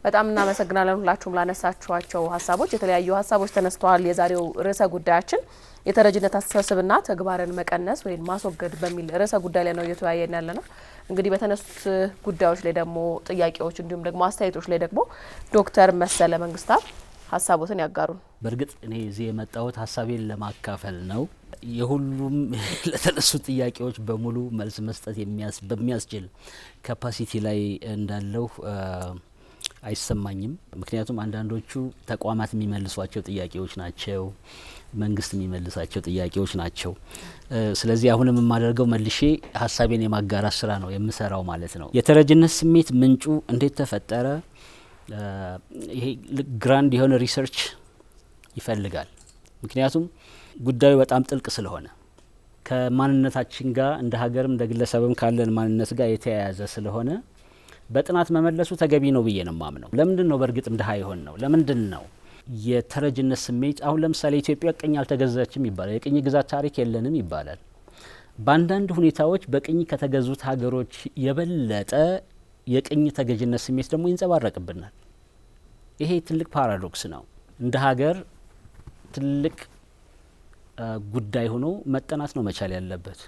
በጣም እናመሰግናለን ሁላችሁም ላነሳችኋቸው ሀሳቦች። የተለያዩ ሀሳቦች ተነስተዋል። የዛሬው ርዕሰ ጉዳያችን የተረጅነት አስተሳሰብና ተግባርን መቀነስ ወይም ማስወገድ በሚል ርዕሰ ጉዳይ ላይ ነው እየተወያየን ያለነው። እንግዲህ በተነሱት ጉዳዮች ላይ ደግሞ ጥያቄዎች እንዲሁም ደግሞ አስተያየቶች ላይ ደግሞ ዶክተር መሰለ መንግስታት ሀሳቦትን ያጋሩን። በእርግጥ እኔ እዚህ የመጣሁት ሀሳቤን ለማካፈል ነው። የሁሉም ለተነሱ ጥያቄዎች በሙሉ መልስ መስጠት በሚያስችል ካፓሲቲ ላይ እንዳለው አይሰማኝም። ምክንያቱም አንዳንዶቹ ተቋማት የሚመልሷቸው ጥያቄዎች ናቸው፣ መንግስት የሚመልሳቸው ጥያቄዎች ናቸው። ስለዚህ አሁንም የማደርገው መልሼ ሀሳቤን የማጋራት ስራ ነው የምሰራው ማለት ነው። የተረጅነት ስሜት ምንጩ እንዴት ተፈጠረ? ይሄ ግራንድ የሆነ ሪሰርች ይፈልጋል። ምክንያቱም ጉዳዩ በጣም ጥልቅ ስለሆነ ከማንነታችን ጋር እንደ ሀገርም እንደ ግለሰብም ካለን ማንነት ጋር የተያያዘ ስለሆነ በጥናት መመለሱ ተገቢ ነው ብዬ ነው ማምነው። ለምንድን ነው በእርግጥም ድሀ ይሆን ነው? ለምንድን ነው የተረጅነት ስሜት? አሁን ለምሳሌ ኢትዮጵያ ቅኝ አልተገዛችም ይባላል፣ የቅኝ ግዛት ታሪክ የለንም ይባላል። በአንዳንድ ሁኔታዎች በቅኝ ከተገዙት ሀገሮች የበለጠ የቅኝ ተገዥነት ስሜት ደግሞ ይንጸባረቅብናል። ይሄ ትልቅ ፓራዶክስ ነው። እንደ ሀገር ትልቅ ጉዳይ ሆኖ መጠናት ነው መቻል ያለበት።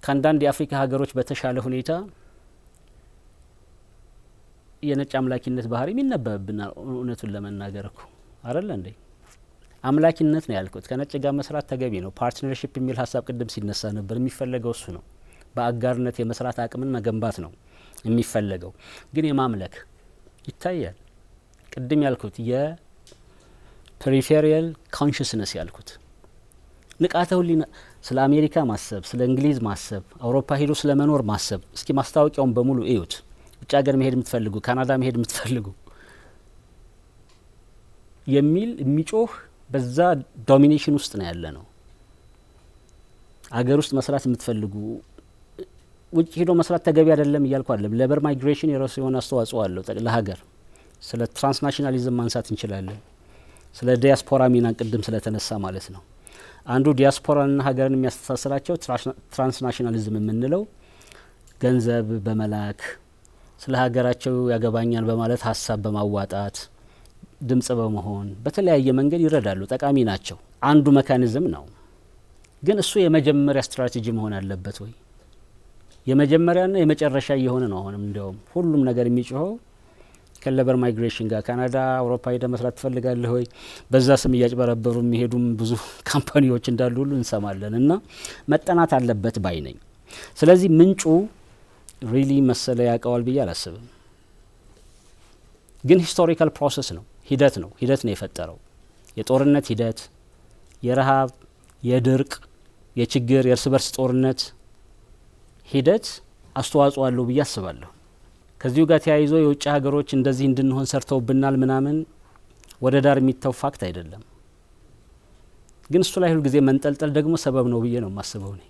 ከአንዳንድ የአፍሪካ ሀገሮች በተሻለ ሁኔታ የነጭ አምላኪነት ባህሪ ይነበብብናል። እውነቱን ለመናገር እኮ አይደለ እንዴ? አምላኪነት ነው ያልኩት። ከነጭ ጋር መስራት ተገቢ ነው። ፓርትነርሺፕ የሚል ሀሳብ ቅድም ሲነሳ ነበር። የሚፈለገው እሱ ነው። በአጋርነት የመስራት አቅምን መገንባት ነው የሚፈለገው። ግን የማምለክ ይታያል። ቅድም ያልኩት የፔሪፌሪያል ኮንሽስነስ ያልኩት ንቃተ ህሊና፣ ስለ አሜሪካ ማሰብ፣ ስለ እንግሊዝ ማሰብ፣ አውሮፓ ሄዶ ስለ መኖር ማሰብ። እስኪ ማስታወቂያውን በሙሉ እዩት። ውጭ ሀገር መሄድ የምትፈልጉ፣ ካናዳ መሄድ የምትፈልጉ የሚል የሚጮህ በዛ ዶሚኔሽን ውስጥ ነው ያለ ነው። አገር ውስጥ መስራት የምትፈልጉ ውጭ ሄዶ መስራት ተገቢ አይደለም እያልኩ አይደለም። ሌበር ማይግሬሽን የራሱ የሆነ አስተዋጽኦ አለው ለሀገር። ስለ ትራንስናሽናሊዝም ማንሳት እንችላለን። ስለ ዲያስፖራ ሚና ቅድም ስለተነሳ ማለት ነው። አንዱ ዲያስፖራና ሀገርን የሚያስተሳስራቸው ትራንስናሽናሊዝም የምንለው ገንዘብ በመላክ ስለ ሀገራቸው ያገባኛል በማለት ሀሳብ በማዋጣት ድምጽ በመሆን በተለያየ መንገድ ይረዳሉ። ጠቃሚ ናቸው። አንዱ ሜካኒዝም ነው። ግን እሱ የመጀመሪያ ስትራቴጂ መሆን አለበት ወይ? የመጀመሪያና የመጨረሻ እየሆነ ነው። አሁንም እንዲያውም ሁሉም ነገር የሚጮኸው ከሌበር ማይግሬሽን ጋር ካናዳ፣ አውሮፓ ሄደ መስራት ትፈልጋለህ ወይ? በዛ ስም እያጭበረበሩ የሚሄዱም ብዙ ካምፓኒዎች እንዳሉ ሁሉ እንሰማለን። እና መጠናት አለበት ባይ ነኝ። ስለዚህ ምንጩ ሪሊ መሰለ ያውቀዋል ብዬ አላስብም። ግን ሂስቶሪካል ፕሮሰስ ነው፣ ሂደት ነው የፈጠረው። የጦርነት ሂደት፣ የረሃብ፣ የድርቅ፣ የችግር፣ የእርስ በርስ ጦርነት ሂደት አስተዋጽኦ አለው ብዬ አስባለሁ። ከዚሁ ጋር ተያይዞ የውጭ ሀገሮች እንደዚህ እንድንሆን ሰርተውብናል ምናምን ወደ ዳር የሚተው ፋክት አይደለም። ግን እሱ ላይ ሁልጊዜ መንጠልጠል ደግሞ ሰበብ ነው ብዬ ነው የማስበው። እኔ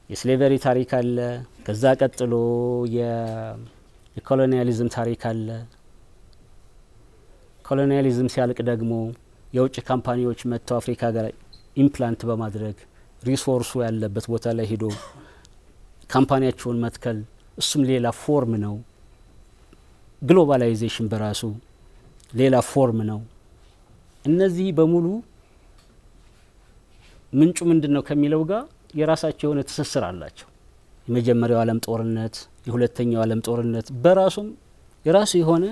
የስሌቨሪ ታሪክ አለ፣ ከዛ ቀጥሎ የኮሎኒያሊዝም ታሪክ አለ። ኮሎኒያሊዝም ሲያልቅ ደግሞ የውጭ ካምፓኒዎች መጥተው አፍሪካ ጋር ኢምፕላንት በማድረግ ሪሶርሱ ያለበት ቦታ ላይ ሄዶ ካምፓኒያቸውን መትከል፣ እሱም ሌላ ፎርም ነው። ግሎባላይዜሽን በራሱ ሌላ ፎርም ነው። እነዚህ በሙሉ ምንጩ ምንድነው ከሚለው ጋር የራሳቸው የሆነ ትስስር አላቸው። የመጀመሪያው ዓለም ጦርነት፣ የሁለተኛው ዓለም ጦርነት በራሱም የራሱ የሆነ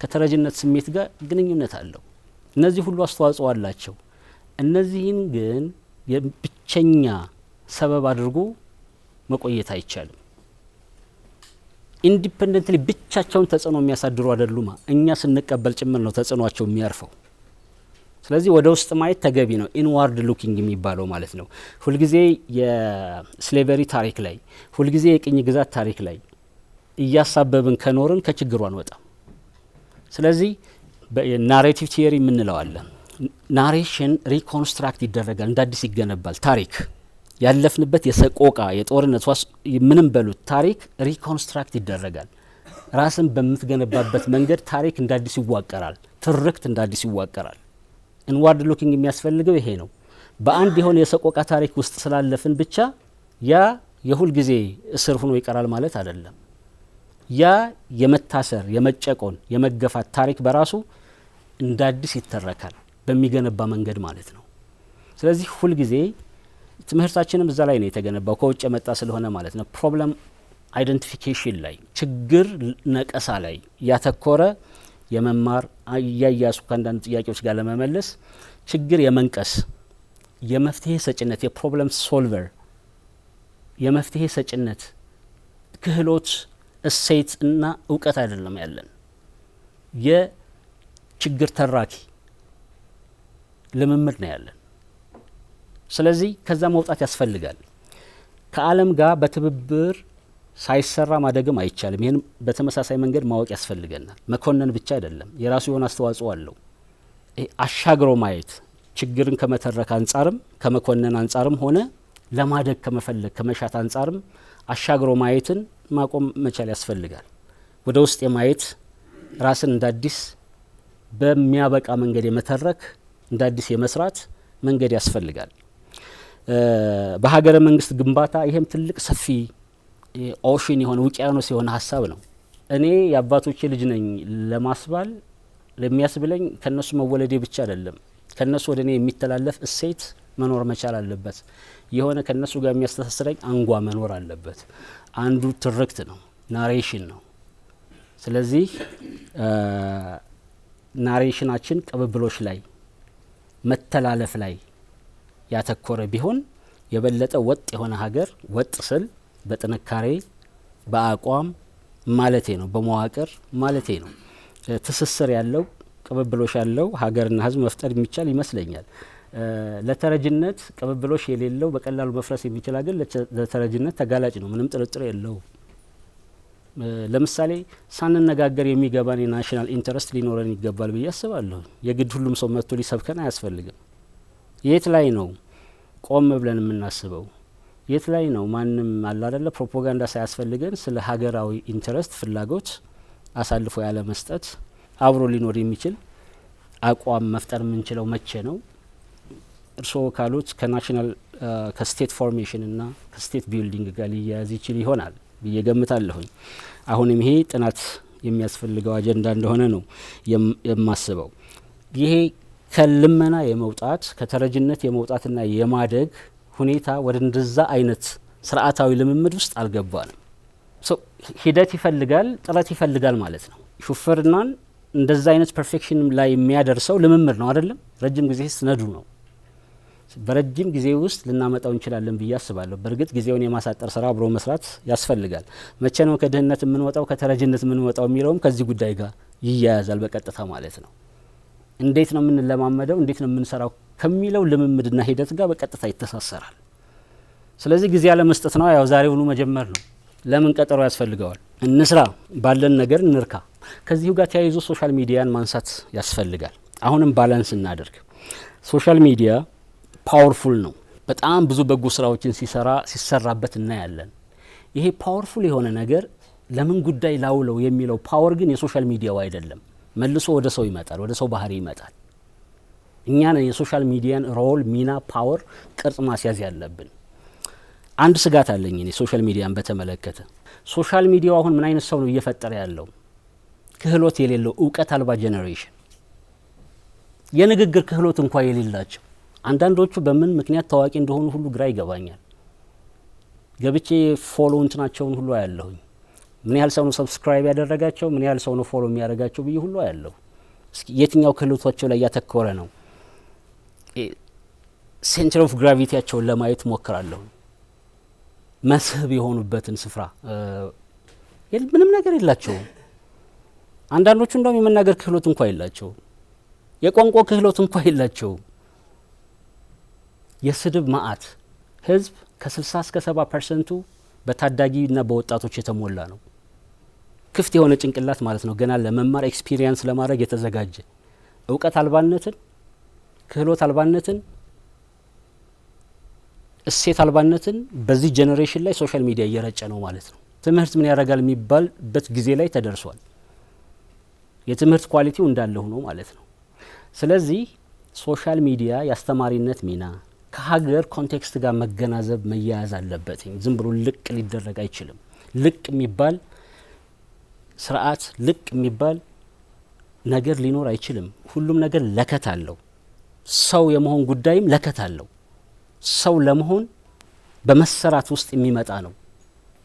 ከተረጅነት ስሜት ጋር ግንኙነት አለው። እነዚህ ሁሉ አስተዋጽኦ አላቸው። እነዚህን ግን የብቸኛ ሰበብ አድርጎ መቆየት አይቻልም። ኢንዲፔንደንትሊ ብቻቸውን ተጽዕኖ የሚያሳድሩ አይደሉማ። እኛ ስንቀበል ጭምር ነው ተጽዕኖአቸው የሚያርፈው። ስለዚህ ወደ ውስጥ ማየት ተገቢ ነው። ኢንዋርድ ሉኪንግ የሚባለው ማለት ነው። ሁልጊዜ የስሌቨሪ ታሪክ ላይ፣ ሁልጊዜ የቅኝ ግዛት ታሪክ ላይ እያሳበብን ከኖርን ከችግሩ አንወጣም። ስለዚህ ናሬቲቭ ቲዮሪ የምንለው አለ። ናሬሽን ሪኮንስትራክት ይደረጋል፣ እንደ አዲስ ይገነባል። ታሪክ ያለፍንበት የሰቆቃ የጦርነት ምንም በሉት ታሪክ ሪኮንስትራክት ይደረጋል። ራስን በምትገነባበት መንገድ ታሪክ እንደ አዲስ ይዋቀራል፣ ትርክት እንደ አዲስ ይዋቀራል። ኢንዋርድ ሉኪንግ የሚያስፈልገው ይሄ ነው። በአንድ የሆነ የሰቆቃ ታሪክ ውስጥ ስላለፍን ብቻ ያ የሁል ጊዜ እስር ሆኖ ይቀራል ማለት አይደለም። ያ የመታሰር የመጨቆን የመገፋት ታሪክ በራሱ እንደ አዲስ ይተረካል በሚገነባ መንገድ ማለት ነው። ስለዚህ ሁል ጊዜ ትምህርታችንም እዛ ላይ ነው የተገነባው ከውጭ የመጣ ስለሆነ ማለት ነው። ፕሮብለም አይደንቲፊኬሽን ላይ ችግር ነቀሳ ላይ ያተኮረ የመማር እያያሱ ከአንዳንድ ጥያቄዎች ጋር ለመመለስ ችግር የመንቀስ የመፍትሄ ሰጭነት የፕሮብለም ሶልቨር የመፍትሄ ሰጭነት ክህሎት እሴት እና እውቀት አይደለም ያለን የችግር ተራኪ ልምምድ ነው ያለን። ስለዚህ ከዛ መውጣት ያስፈልጋል። ከዓለም ጋር በትብብር ሳይሰራ ማደግም አይቻልም። ይህን በተመሳሳይ መንገድ ማወቅ ያስፈልገናል። መኮነን ብቻ አይደለም፣ የራሱ የሆነ አስተዋጽኦ አለው። አሻግሮ ማየት ችግርን ከመተረክ አንጻርም ከመኮነን አንጻርም ሆነ ለማደግ ከመፈለግ ከመሻት አንጻርም አሻግሮ ማየትን ማቆም መቻል ያስፈልጋል። ወደ ውስጥ የማየት ራስን እንደ አዲስ በሚያበቃ መንገድ የመተረክ እንደ አዲስ የመስራት መንገድ ያስፈልጋል። በሀገረ መንግስት ግንባታ ይሄም ትልቅ ሰፊ ኦሽን የሆነ ውቅያኖስ የሆነ ሀሳብ ነው። እኔ የአባቶቼ ልጅ ነኝ ለማስባል ለሚያስብለኝ ከነሱ መወለዴ ብቻ አይደለም። ከነሱ ወደ እኔ የሚተላለፍ እሴት መኖር መቻል አለበት። የሆነ ከነሱ ጋር የሚያስተሳስረኝ አንጓ መኖር አለበት። አንዱ ትርክት ነው፣ ናሬሽን ነው። ስለዚህ ናሬሽናችን ቅብብሎች ላይ መተላለፍ ላይ ያተኮረ ቢሆን የበለጠ ወጥ የሆነ ሀገር ወጥ ስል በጥንካሬ በአቋም ማለቴ ነው፣ በመዋቅር ማለቴ ነው፣ ትስስር ያለው ቅብብሎሽ ያለው ሀገርና ሕዝብ መፍጠር የሚቻል ይመስለኛል። ለተረጅነት ቅብብሎሽ የሌለው በቀላሉ መፍረስ የሚችል ሀገር ለተረጅነት ተጋላጭ ነው፣ ምንም ጥርጥር የለው። ለምሳሌ ሳንነጋገር የሚገባን የናሽናል ኢንተረስት ሊኖረን ይገባል ብዬ አስባለሁ። የግድ ሁሉም ሰው መጥቶ ሊሰብከን አያስፈልግም። የት ላይ ነው ቆም ብለን የምናስበው? የት ላይ ነው ማንም አላደለ ፕሮፓጋንዳ ሳያስፈልገን ስለ ሀገራዊ ኢንተረስት ፍላጎት አሳልፎ ያለ መስጠት አብሮ ሊኖር የሚችል አቋም መፍጠር የምንችለው መቼ ነው? እርስዎ ካሉት ከናሽናል ከስቴት ፎርሜሽን እና ከስቴት ቢልዲንግ ጋር ሊያያዝ ይችል ይሆናል ብዬ ገምታለሁኝ። አሁንም ይሄ ጥናት የሚያስፈልገው አጀንዳ እንደሆነ ነው የማስበው። ይሄ ከልመና የመውጣት ከተረጅነት የመውጣትና የማደግ ሁኔታ ወደ እንደዛ አይነት ስርዓታዊ ልምምድ ውስጥ አልገባንም። ሂደት ይፈልጋል፣ ጥረት ይፈልጋል ማለት ነው። ሹፍርናን እንደዛ አይነት ፐርፌክሽን ላይ የሚያደርሰው ልምምድ ነው አይደለም? ረጅም ጊዜ ስነዱ ነው። በረጅም ጊዜ ውስጥ ልናመጣው እንችላለን ብዬ አስባለሁ። በእርግጥ ጊዜውን የማሳጠር ስራ አብሮ መስራት ያስፈልጋል። መቼ ነው ከድህነት የምንወጣው ከተረጅነት የምንወጣው የሚለውም ከዚህ ጉዳይ ጋር ይያያዛል በቀጥታ ማለት ነው። እንዴት ነው የምንለማመደው፣ እንዴት ነው የምንሰራው ከሚለው ልምምድና ሂደት ጋር በቀጥታ ይተሳሰራል። ስለዚህ ጊዜ ያለመስጠት ነው፣ ያው ዛሬውኑ መጀመር ነው። ለምን ቀጠሮ ያስፈልገዋል? እንስራ፣ ባለን ነገር እንርካ። ከዚሁ ጋር ተያይዞ ሶሻል ሚዲያን ማንሳት ያስፈልጋል። አሁንም ባላንስ እናደርግ። ሶሻል ሚዲያ ፓወርፉል ነው። በጣም ብዙ በጎ ስራዎችን ሲሰራበት እናያለን። ይሄ ፓወርፉል የሆነ ነገር ለምን ጉዳይ ላውለው የሚለው ፓወር ግን የሶሻል ሚዲያው አይደለም። መልሶ ወደ ሰው ይመጣል፣ ወደ ሰው ባህሪ ይመጣል። እኛ ነን የሶሻል ሚዲያን ሮል፣ ሚና፣ ፓወር ቅርጽ ማስያዝ ያለብን። አንድ ስጋት አለኝ እኔ ሶሻል ሚዲያን በተመለከተ። ሶሻል ሚዲያው አሁን ምን አይነት ሰው ነው እየፈጠረ ያለው? ክህሎት የሌለው እውቀት አልባ ጄኔሬሽን፣ የንግግር ክህሎት እንኳ የሌላቸው። አንዳንዶቹ በምን ምክንያት ታዋቂ እንደሆኑ ሁሉ ግራ ይገባኛል። ገብቼ ፎሎ እንትናቸውን ሁሉ አያለሁኝ። ምን ያህል ሰው ነው ሰብስክራይብ ያደረጋቸው፣ ምን ያህል ሰው ነው ፎሎ የሚያደርጋቸው ብዬ ሁሉ አያለሁ። እስኪ የትኛው ክህሎታቸው ላይ ያተኮረ ነው? ሴንተር ኦፍ ግራቪቲያቸውን ለማየት ሞክራለሁ። መስህብ የሆኑበትን ስፍራ ምንም ነገር የላቸውም። አንዳንዶቹ እንደውም የመናገር ክህሎት እንኳ የላቸውም። የቋንቋ ክህሎት እንኳ የላቸውም። የስድብ ማአት ህዝብ ከ60 እስከ 70% በታዳጊና በወጣቶች የተሞላ ነው። ክፍት የሆነ ጭንቅላት ማለት ነው። ገና ለመማር ኤክስፒሪየንስ ለማድረግ የተዘጋጀ እውቀት አልባነትን፣ ክህሎት አልባነትን፣ እሴት አልባነትን በዚህ ጄኔሬሽን ላይ ሶሻል ሚዲያ እየረጨ ነው ማለት ነው። ትምህርት ምን ያደርጋል የሚባልበት ጊዜ ላይ ተደርሷል። የትምህርት ኳሊቲው እንዳለ ሆኖ ማለት ነው። ስለዚህ ሶሻል ሚዲያ የአስተማሪነት ሚና ከሀገር ኮንቴክስት ጋር መገናዘብ መያያዝ አለበት። ዝም ብሎ ልቅ ሊደረግ አይችልም። ልቅ የሚባል ስርዓት ልቅ የሚባል ነገር ሊኖር አይችልም። ሁሉም ነገር ለከት አለው። ሰው የመሆን ጉዳይም ለከት አለው። ሰው ለመሆን በመሰራት ውስጥ የሚመጣ ነው።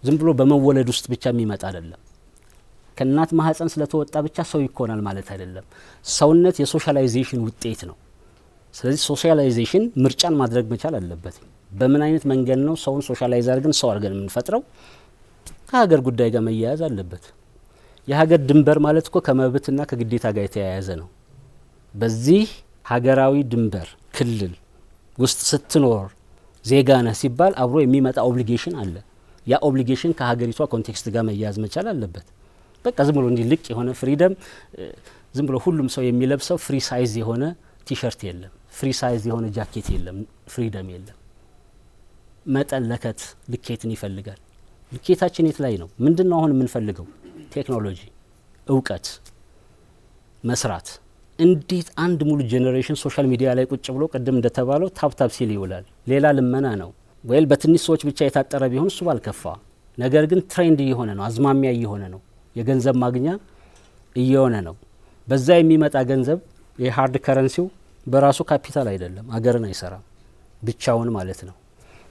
ዝም ብሎ በመወለድ ውስጥ ብቻ የሚመጣ አይደለም። ከእናት ማህፀን ስለተወጣ ብቻ ሰው ይኮናል ማለት አይደለም። ሰውነት የሶሻላይዜሽን ውጤት ነው። ስለዚህ ሶሻላይዜሽን ምርጫን ማድረግ መቻል አለበት። በምን አይነት መንገድ ነው ሰውን ሶሻላይዝ አድርገን ሰው አድርገን የምንፈጥረው? ከሀገር ጉዳይ ጋር መያያዝ አለበት። የሀገር ድንበር ማለት እኮ ከመብትና ከግዴታ ጋር የተያያዘ ነው። በዚህ ሀገራዊ ድንበር ክልል ውስጥ ስትኖር ዜጋ ነህ ሲባል አብሮ የሚመጣ ኦብሊጌሽን አለ። ያ ኦብሊጌሽን ከሀገሪቷ ኮንቴክስት ጋር መያያዝ መቻል አለበት። በቃ ዝም ብሎ እንዲህ ልቅ የሆነ ፍሪደም ዝም ብሎ ሁሉም ሰው የሚለብሰው ፍሪ ሳይዝ የሆነ ቲሸርት የለም፣ ፍሪ ሳይዝ የሆነ ጃኬት የለም፣ ፍሪደም የለም። መጠን ለከት ልኬትን ይፈልጋል። ልኬታችን የት ላይ ነው? ምንድነው አሁን የምንፈልገው? ቴክኖሎጂ፣ እውቀት፣ መስራት። እንዴት አንድ ሙሉ ጄኔሬሽን ሶሻል ሚዲያ ላይ ቁጭ ብሎ ቅድም እንደተባለው ታፕታፕ ሲል ይውላል? ሌላ ልመና ነው። ወይል በትንሽ ሰዎች ብቻ የታጠረ ቢሆን እሱ ባልከፋ። ነገር ግን ትሬንድ እየሆነ ነው፣ አዝማሚያ እየሆነ ነው፣ የገንዘብ ማግኛ እየሆነ ነው። በዛ የሚመጣ ገንዘብ የሃርድ ከረንሲው በራሱ ካፒታል አይደለም፣ አገርን አይሰራም ብቻውን ማለት ነው።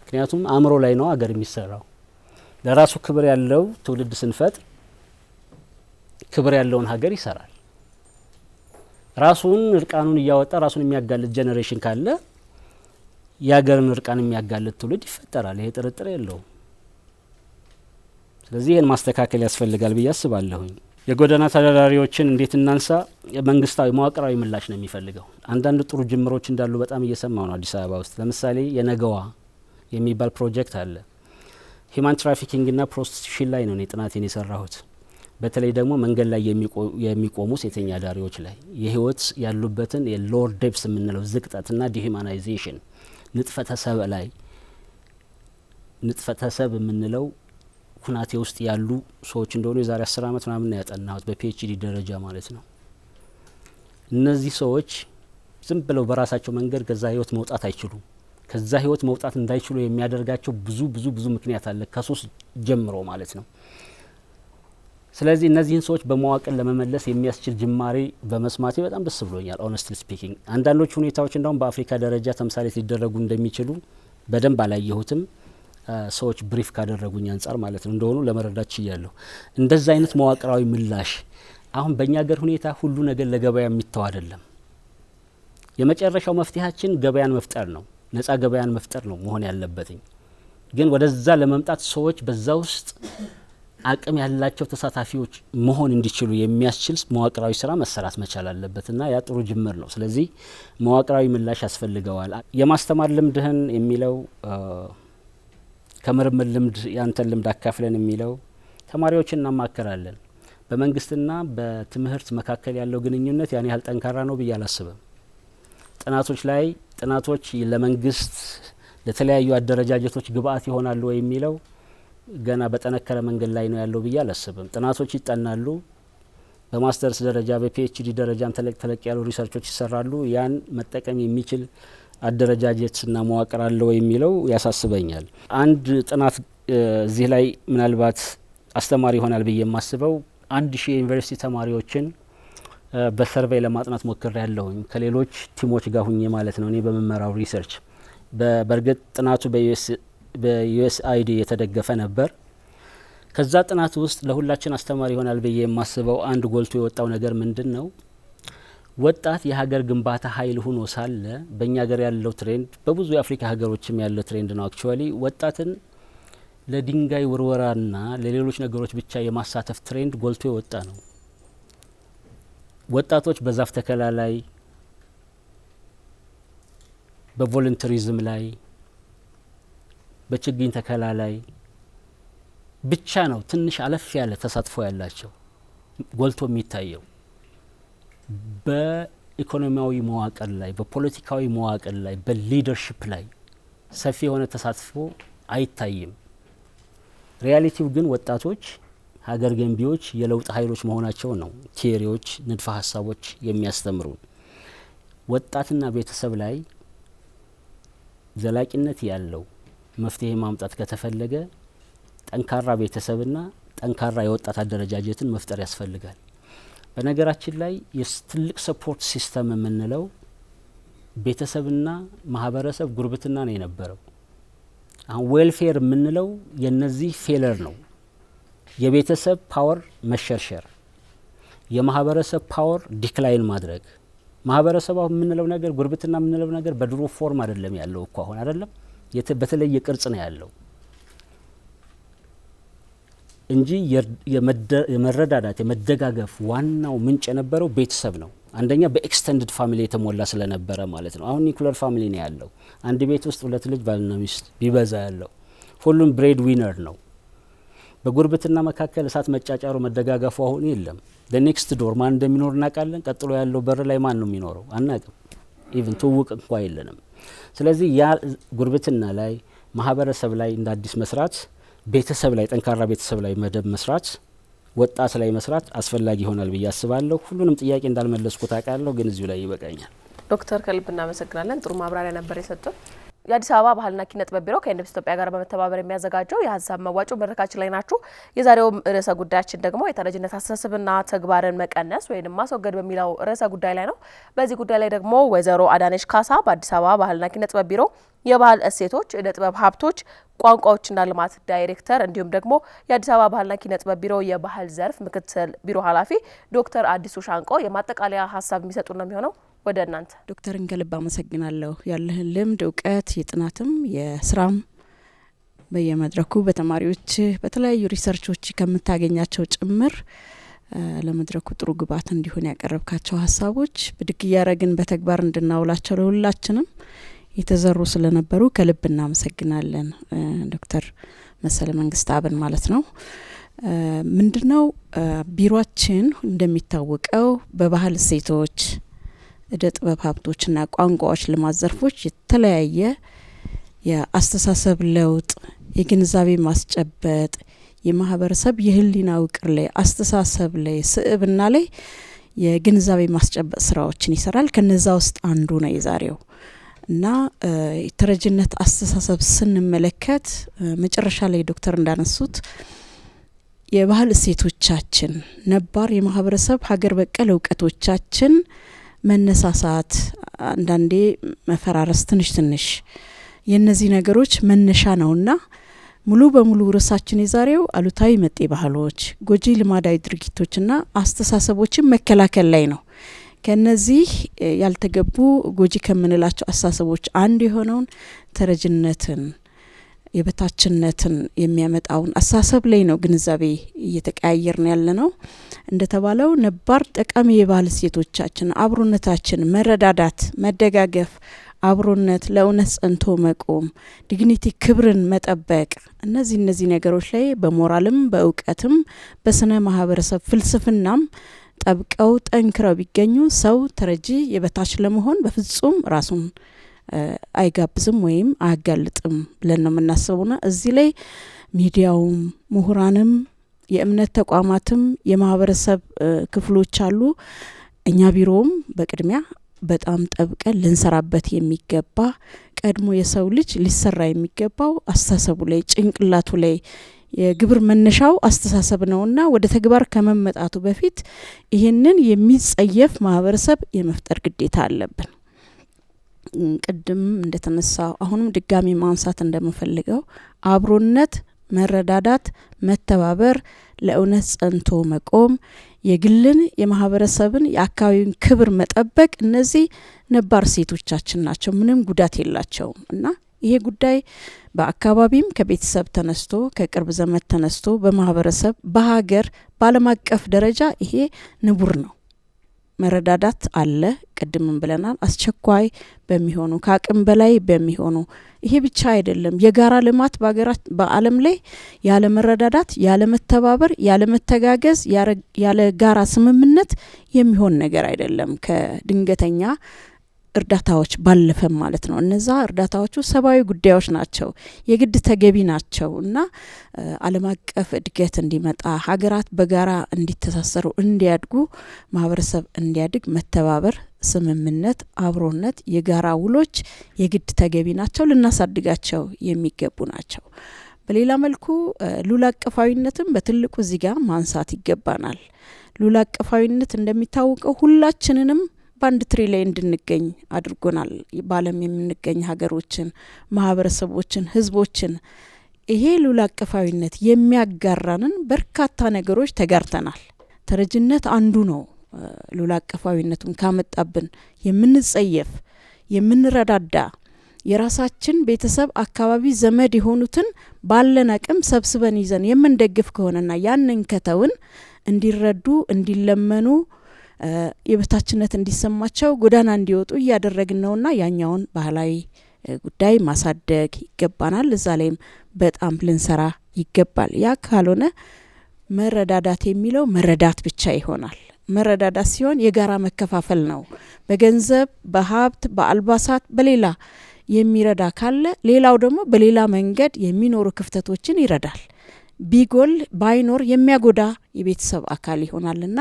ምክንያቱም አእምሮ ላይ ነው አገር የሚሰራው። ለራሱ ክብር ያለው ትውልድ ስንፈጥር ክብር ያለውን ሀገር ይሰራል። ራሱን እርቃኑን እያወጣ ራሱን የሚያጋልጥ ጄኔሬሽን ካለ የሀገርን እርቃን የሚያጋልጥ ትውልድ ይፈጠራል። ይሄ ጥርጥር የለውም። ስለዚህ ይህን ማስተካከል ያስፈልጋል ብዬ አስባለሁኝ። የጎዳና ተዳዳሪዎችን እንዴት እናንሳ? መንግስታዊ መዋቅራዊ ምላሽ ነው የሚፈልገው። አንዳንድ ጥሩ ጅምሮች እንዳሉ በጣም እየሰማው ነው አዲስ አበባ ውስጥ። ለምሳሌ የነገዋ የሚባል ፕሮጀክት አለ። ሂማን ትራፊኪንግና ፕሮስቲቱሽን ላይ ነው ጥናቴን የሰራሁት። በተለይ ደግሞ መንገድ ላይ የሚቆሙ ሴተኛ ዳሪዎች ላይ የህይወት ያሉበትን የሎወር ዴፕስ የምንለው ዝቅጠትና ዲሂማናይዜሽን ንጥፈተሰብ ላይ ንጥፈተሰብ የምንለው ሁናቴ ውስጥ ያሉ ሰዎች እንደሆኑ የዛሬ 10 አመት ምናምን ያጠናሁት በፒኤችዲ ደረጃ ማለት ነው። እነዚህ ሰዎች ዝም ብለው በራሳቸው መንገድ ከዛ ህይወት መውጣት አይችሉም። ከዛ ህይወት መውጣት እንዳይችሉ የሚያደርጋቸው ብዙ ምክንያት አለ፣ ከሱስ ጀምሮ ማለት ነው። ስለዚህ እነዚህን ሰዎች በመዋቅር ለመመለስ የሚያስችል ጅማሬ በመስማቴ በጣም ደስ ብሎኛል። ኦነስትሊ ስፒኪንግ አንዳንዶቹ ሁኔታዎች እንደውም በአፍሪካ ደረጃ ተምሳሌት ሊደረጉ እንደሚችሉ በደንብ አላየሁትም። ሰዎች ብሪፍ ካደረጉኝ አንጻር ማለት ነው እንደሆኑ ለመረዳት ችያለሁ። እንደዛ አይነት መዋቅራዊ ምላሽ አሁን በእኛ ሀገር ሁኔታ ሁሉ ነገር ለገበያ የሚተው አይደለም። የመጨረሻው መፍትሄያችን ገበያን መፍጠር ነው፣ ነጻ ገበያን መፍጠር ነው መሆን ያለበትኝ። ግን ወደዛ ለመምጣት ሰዎች በዛ ውስጥ አቅም ያላቸው ተሳታፊዎች መሆን እንዲችሉ የሚያስችል መዋቅራዊ ስራ መሰራት መቻል አለበትና ያ ጥሩ ጅምር ነው። ስለዚህ መዋቅራዊ ምላሽ ያስፈልገዋል። የማስተማር ልምድህን የሚለው ከምርምር ልምድ ያንተን ልምድ አካፍለን የሚለው ተማሪዎችን እናማከራለን። በመንግስትና በትምህርት መካከል ያለው ግንኙነት ያን ያህል ጠንካራ ነው ብዬ አላስብም። ጥናቶች ለመንግስት ለተለያዩ አደረጃጀቶች ግብአት ይሆናሉ ወይ የሚለው ገና በጠነከረ መንገድ ላይ ነው ያለው ብዬ አላስብም። ጥናቶች ይጠናሉ። በማስተርስ ደረጃ በፒኤችዲ ደረጃም ተለቅ ያሉ ሪሰርቾች ይሰራሉ። ያን መጠቀም የሚችል አደረጃጀትና መዋቅር አለው የሚለው ያሳስበኛል። አንድ ጥናት እዚህ ላይ ምናልባት አስተማሪ ይሆናል ብዬ የማስበው 1000 የዩኒቨርሲቲ ተማሪዎችን በሰርቬይ ለማጥናት ሞክሬ ያለሁኝ ከሌሎች ቲሞች ጋር ሁኜ ማለት ነው። እኔ በመመራው ሪሰርች በእርግጥ ጥናቱ በዩኤስአይዲ የተደገፈ ነበር። ከዛ ጥናት ውስጥ ለሁላችን አስተማሪ ይሆናል ብዬ የማስበው አንድ ጎልቶ የወጣው ነገር ምንድን ነው? ወጣት የሀገር ግንባታ ኃይል ሆኖ ሳለ በእኛ ሀገር ያለው ትሬንድ በብዙ የአፍሪካ ሀገሮችም ያለው ትሬንድ ነው። አክቹዋሊ ወጣትን ለድንጋይ ውርወራና ለሌሎች ነገሮች ብቻ የማሳተፍ ትሬንድ ጎልቶ የወጣ ነው። ወጣቶች በዛፍ ተከላ ላይ፣ በቮለንተሪዝም ላይ፣ በችግኝ ተከላ ላይ ብቻ ነው ትንሽ አለፍ ያለ ተሳትፎ ያላቸው ጎልቶ የሚታየው። በኢኮኖሚያዊ መዋቅር ላይ፣ በፖለቲካዊ መዋቅር ላይ፣ በሊደርሺፕ ላይ ሰፊ የሆነ ተሳትፎ አይታይም። ሪያሊቲው ግን ወጣቶች ሀገር ገንቢዎች፣ የለውጥ ኃይሎች መሆናቸው ነው ቲዮሪዎች፣ ንድፈ ሀሳቦች የሚያስተምሩን። ወጣትና ቤተሰብ ላይ ዘላቂነት ያለው መፍትሄ ማምጣት ከተፈለገ ጠንካራ ቤተሰብና ጠንካራ የወጣት አደረጃጀትን መፍጠር ያስፈልጋል። በነገራችን ላይ የትልቅ ሰፖርት ሲስተም የምንለው ቤተሰብና ማህበረሰብ ጉርብትና ነው የነበረው። አሁን ዌልፌር የምንለው የነዚህ ፌለር ነው። የቤተሰብ ፓወር መሸርሸር፣ የማህበረሰብ ፓወር ዲክላይን ማድረግ። ማህበረሰብ የምንለው ነገር ጉርብትና የምንለው ነገር በድሮ ፎርም አይደለም ያለው እኮ አሁን አይደለም፣ በተለየ ቅርጽ ነው ያለው እንጂ የመረዳዳት የመደጋገፍ ዋናው ምንጭ የነበረው ቤተሰብ ነው። አንደኛ በኤክስተንድድ ፋሚሊ የተሞላ ስለነበረ ማለት ነው። አሁን ኒኩለር ፋሚሊ ነው ያለው። አንድ ቤት ውስጥ 2 ልጅ ባልና ሚስት ቢበዛ ያለው ሁሉም ብሬድ ዊነር ነው። በጉርብትና መካከል እሳት መጫጫሩ መደጋገፉ አሁን የለም። ኔክስት ዶር ማን እንደሚኖር እናውቃለን። ቀጥሎ ያለው በር ላይ ማን ነው የሚኖረው አናውቅም። ኢቭን ትውውቅ እንኳ የለንም። ስለዚህ ያ ጉርብትና ላይ ማህበረሰብ ላይ እንደ አዲስ መስራት፣ ቤተሰብ ላይ ጠንካራ ቤተሰብ ላይ መደብ መስራት፣ ወጣት ላይ መስራት አስፈላጊ ይሆናል ብዬ አስባለሁ። ሁሉንም ጥያቄ እንዳልመለስኩት አውቃለሁ፣ ግን እዚሁ ላይ ይበቃኛል። ዶክተር ከልብ እናመሰግናለን። ጥሩ ማብራሪያ ነበር የሰጡን። የአዲስ አበባ ባህልና ኪነ ጥበብ ቢሮ ከኢንቨስት ኢትዮጵያ ጋር በመተባበር የሚያዘጋጀው የሀሳብ መዋጮ መድረካችን ላይ ናችሁ። የዛሬው ርዕሰ ጉዳያችን ደግሞ የተረጅነት አስተሳሰብና ተግባርን መቀነስ ወይም ማስወገድ በሚለው ርዕሰ ጉዳይ ላይ ነው። በዚህ ጉዳይ ላይ ደግሞ ወይዘሮ አዳነች ካሳ በአዲስ አበባ ባህልና ኪነ ጥበብ ቢሮ የባህል እሴቶች፣ እደ ጥበብ ሀብቶች፣ ቋንቋዎችና ልማት ዳይሬክተር እንዲሁም ደግሞ የአዲስ አበባ ባህልና ኪነ ጥበብ ቢሮ የባህል ዘርፍ ምክትል ቢሮ ኃላፊ ዶክተር አዲሱ ሻንቆ የማጠቃለያ ሀሳብ የሚሰጡ ነው የሚሆነው። ወደ እናንተ ዶክተርን ከልብ አመሰግናለሁ። ያለህን ልምድ እውቀት፣ የጥናትም የስራም በየመድረኩ በተማሪዎች በተለያዩ ሪሰርቾች ከምታገኛቸው ጭምር ለመድረኩ ጥሩ ግብዓት እንዲሆን ያቀረብካቸው ሀሳቦች ብድግ እያረግን በተግባር እንድናውላቸው ለሁላችንም የተዘሩ ስለነበሩ ከልብ እናመሰግናለን። ዶክተር መሰለ መንግስት አብን ማለት ነው። ምንድነው ቢሮአችን እንደሚታወቀው በባህል እሴቶች፣ እደ ጥበብ ሀብቶችና ቋንቋዎች ልማት ዘርፎች የተለያየ የአስተሳሰብ ለውጥ፣ የግንዛቤ ማስጨበጥ፣ የማህበረሰብ የህሊና ውቅር ላይ አስተሳሰብ ላይ ስዕብና ላይ የግንዛቤ ማስጨበጥ ስራዎችን ይሰራል። ከነዛ ውስጥ አንዱ ነው የዛሬው እና የተረጅነት አስተሳሰብ ስንመለከት መጨረሻ ላይ ዶክተር እንዳነሱት የባህል እሴቶቻችን ነባር የማህበረሰብ ሀገር በቀል እውቀቶቻችን መነሳሳት፣ አንዳንዴ መፈራረስ ትንሽ ትንሽ የነዚህ ነገሮች መነሻ ነውና ሙሉ በሙሉ ርዕሳችን የዛሬው አሉታዊ መጤ ባህሎች፣ ጎጂ ልማዳዊ ድርጊቶችና አስተሳሰቦችን መከላከል ላይ ነው። ከነዚህ ያልተገቡ ጎጂ ከምንላቸው አስተሳሰቦች አንዱ የሆነውን ተረጅነትን፣ የበታችነትን የሚያመጣውን አስተሳሰብ ላይ ነው ግንዛቤ እየተቀያየርን ያለ ነው። እንደተባለው ነባር ጠቃሚ የባህል እሴቶቻችን አብሮነታችን፣ መረዳዳት፣ መደጋገፍ፣ አብሮነት፣ ለእውነት ጸንቶ መቆም፣ ዲግኒቲ ክብርን መጠበቅ፣ እነዚህ ነገሮች ላይ በሞራልም በእውቀትም በስነ ማህበረሰብ ፍልስፍናም ጠብቀው ጠንክረው ቢገኙ ሰው ተረጂ የበታች ለመሆን በፍጹም ራሱን አይጋብዝም ወይም አያጋልጥም ብለን ነው የምናስበውና እዚህ ላይ ሚዲያውም ምሁራንም የእምነት ተቋማትም የማህበረሰብ ክፍሎች አሉ። እኛ ቢሮውም በቅድሚያ በጣም ጠብቀን ልንሰራበት የሚገባ ቀድሞ የሰው ልጅ ሊሰራ የሚገባው አስተሳሰቡ ላይ ጭንቅላቱ ላይ የግብር መነሻው አስተሳሰብ ነውና ወደ ተግባር ከመመጣቱ በፊት ይህንን የሚጸየፍ ማህበረሰብ የመፍጠር ግዴታ አለብን። ቅድም እንደተነሳው አሁንም ድጋሚ ማንሳት እንደምፈልገው አብሮነት፣ መረዳዳት፣ መተባበር፣ ለእውነት ጸንቶ መቆም፣ የግልን የማህበረሰብን የአካባቢውን ክብር መጠበቅ እነዚህ ነባር ሴቶቻችን ናቸው። ምንም ጉዳት የላቸውም እና ይሄ ጉዳይ በአካባቢም ከቤተሰብ ተነስቶ ከቅርብ ዘመድ ተነስቶ በማህበረሰብ በሀገር በዓለም አቀፍ ደረጃ ይሄ ንቡር ነው። መረዳዳት አለ። ቅድምም ብለናል። አስቸኳይ በሚሆኑ ከአቅም በላይ በሚሆኑ ይሄ ብቻ አይደለም። የጋራ ልማት በዓለም ላይ ያለ መረዳዳት፣ ያለ መተባበር፣ ያለ መተጋገዝ፣ ያለ ጋራ ስምምነት የሚሆን ነገር አይደለም። ከድንገተኛ እርዳታዎች ባለፈም ማለት ነው። እነዛ እርዳታዎቹ ሰብአዊ ጉዳዮች ናቸው፣ የግድ ተገቢ ናቸው እና ዓለም አቀፍ እድገት እንዲመጣ ሀገራት በጋራ እንዲተሳሰሩ እንዲያድጉ ማህበረሰብ እንዲያድግ መተባበር፣ ስምምነት፣ አብሮነት፣ የጋራ ውሎች የግድ ተገቢ ናቸው፣ ልናሳድጋቸው የሚገቡ ናቸው። በሌላ መልኩ ሉል አቀፋዊነትም በትልቁ እዚህ ጋር ማንሳት ይገባናል። ሉል አቀፋዊነት እንደሚታወቀው ሁላችንንም በአንድ ትሪ ላይ እንድንገኝ አድርጎናል። በዓለም የምንገኝ ሀገሮችን፣ ማህበረሰቦችን፣ ህዝቦችን ይሄ ሉል አቀፋዊነት የሚያጋራንን በርካታ ነገሮች ተጋርተናል። ተረጅነት አንዱ ነው። ሉል አቀፋዊነቱን ካመጣብን የምንጸየፍ የምንረዳዳ የራሳችን ቤተሰብ አካባቢ ዘመድ የሆኑትን ባለን አቅም ሰብስበን ይዘን የምንደግፍ ከሆነና ያንን ከተውን እንዲረዱ እንዲለመኑ የበታችነት እንዲሰማቸው ጎዳና እንዲወጡ እያደረግን ነውና ያኛውን ባህላዊ ጉዳይ ማሳደግ ይገባናል። እዛ ላይም በጣም ልንሰራ ይገባል። ያ ካልሆነ መረዳዳት የሚለው መረዳት ብቻ ይሆናል። መረዳዳት ሲሆን የጋራ መከፋፈል ነው። በገንዘብ፣ በሀብት፣ በአልባሳት፣ በሌላ የሚረዳ ካለ ሌላው ደግሞ በሌላ መንገድ የሚኖሩ ክፍተቶችን ይረዳል። ቢጎል ባይኖር የሚያጎዳ የቤተሰብ አካል ይሆናልና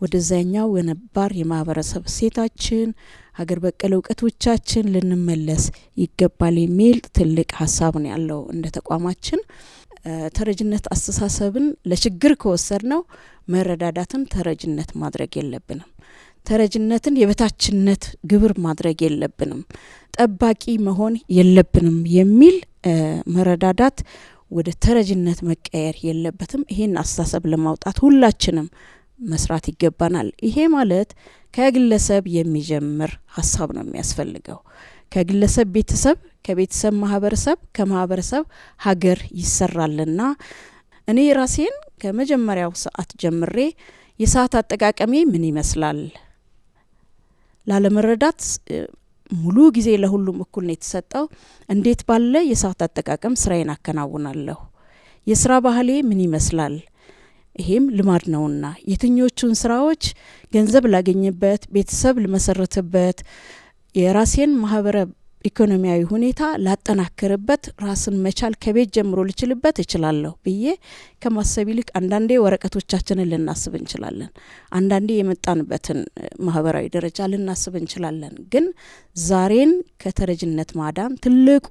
ወደዛኛው የነባር የማህበረሰብ እሴታችን ሀገር በቀል እውቀቶቻችን ልንመለስ ይገባል የሚል ትልቅ ሀሳብ ነው ያለው እንደ ተቋማችን። ተረጅነት አስተሳሰብን ለችግር ከወሰድ ነው መረዳዳትን ተረጅነት ማድረግ የለብንም። ተረጅነትን የበታችነት ግብር ማድረግ የለብንም። ጠባቂ መሆን የለብንም የሚል መረዳዳት ወደ ተረጅነት መቀየር የለበትም። ይሄን አስተሳሰብ ለማውጣት ሁላችንም መስራት ይገባናል። ይሄ ማለት ከግለሰብ የሚጀምር ሀሳብ ነው የሚያስፈልገው። ከግለሰብ ቤተሰብ፣ ከቤተሰብ ማህበረሰብ፣ ከማህበረሰብ ሀገር ይሰራልና እኔ ራሴን ከመጀመሪያው ሰዓት ጀምሬ የሰዓት አጠቃቀሜ ምን ይመስላል ላለመረዳት ሙሉ ጊዜ ለሁሉም እኩል ነው የተሰጠው። እንዴት ባለ የሰዓት አጠቃቀም ስራዬን አከናውናለሁ? የስራ ባህሌ ምን ይመስላል? ይሄም ልማድ ነውና የትኞቹን ስራዎች ገንዘብ ላገኝበት፣ ቤተሰብ ልመሰርትበት፣ የራሴን ማህበረ ኢኮኖሚያዊ ሁኔታ ላጠናክርበት፣ ራስን መቻል ከቤት ጀምሮ ልችልበት እችላለሁ ብዬ ከማሰብ ይልቅ አንዳንዴ ወረቀቶቻችንን ልናስብ እንችላለን። አንዳንዴ የመጣንበትን ማህበራዊ ደረጃ ልናስብ እንችላለን። ግን ዛሬን ከተረጅነት ማዳን ትልቁ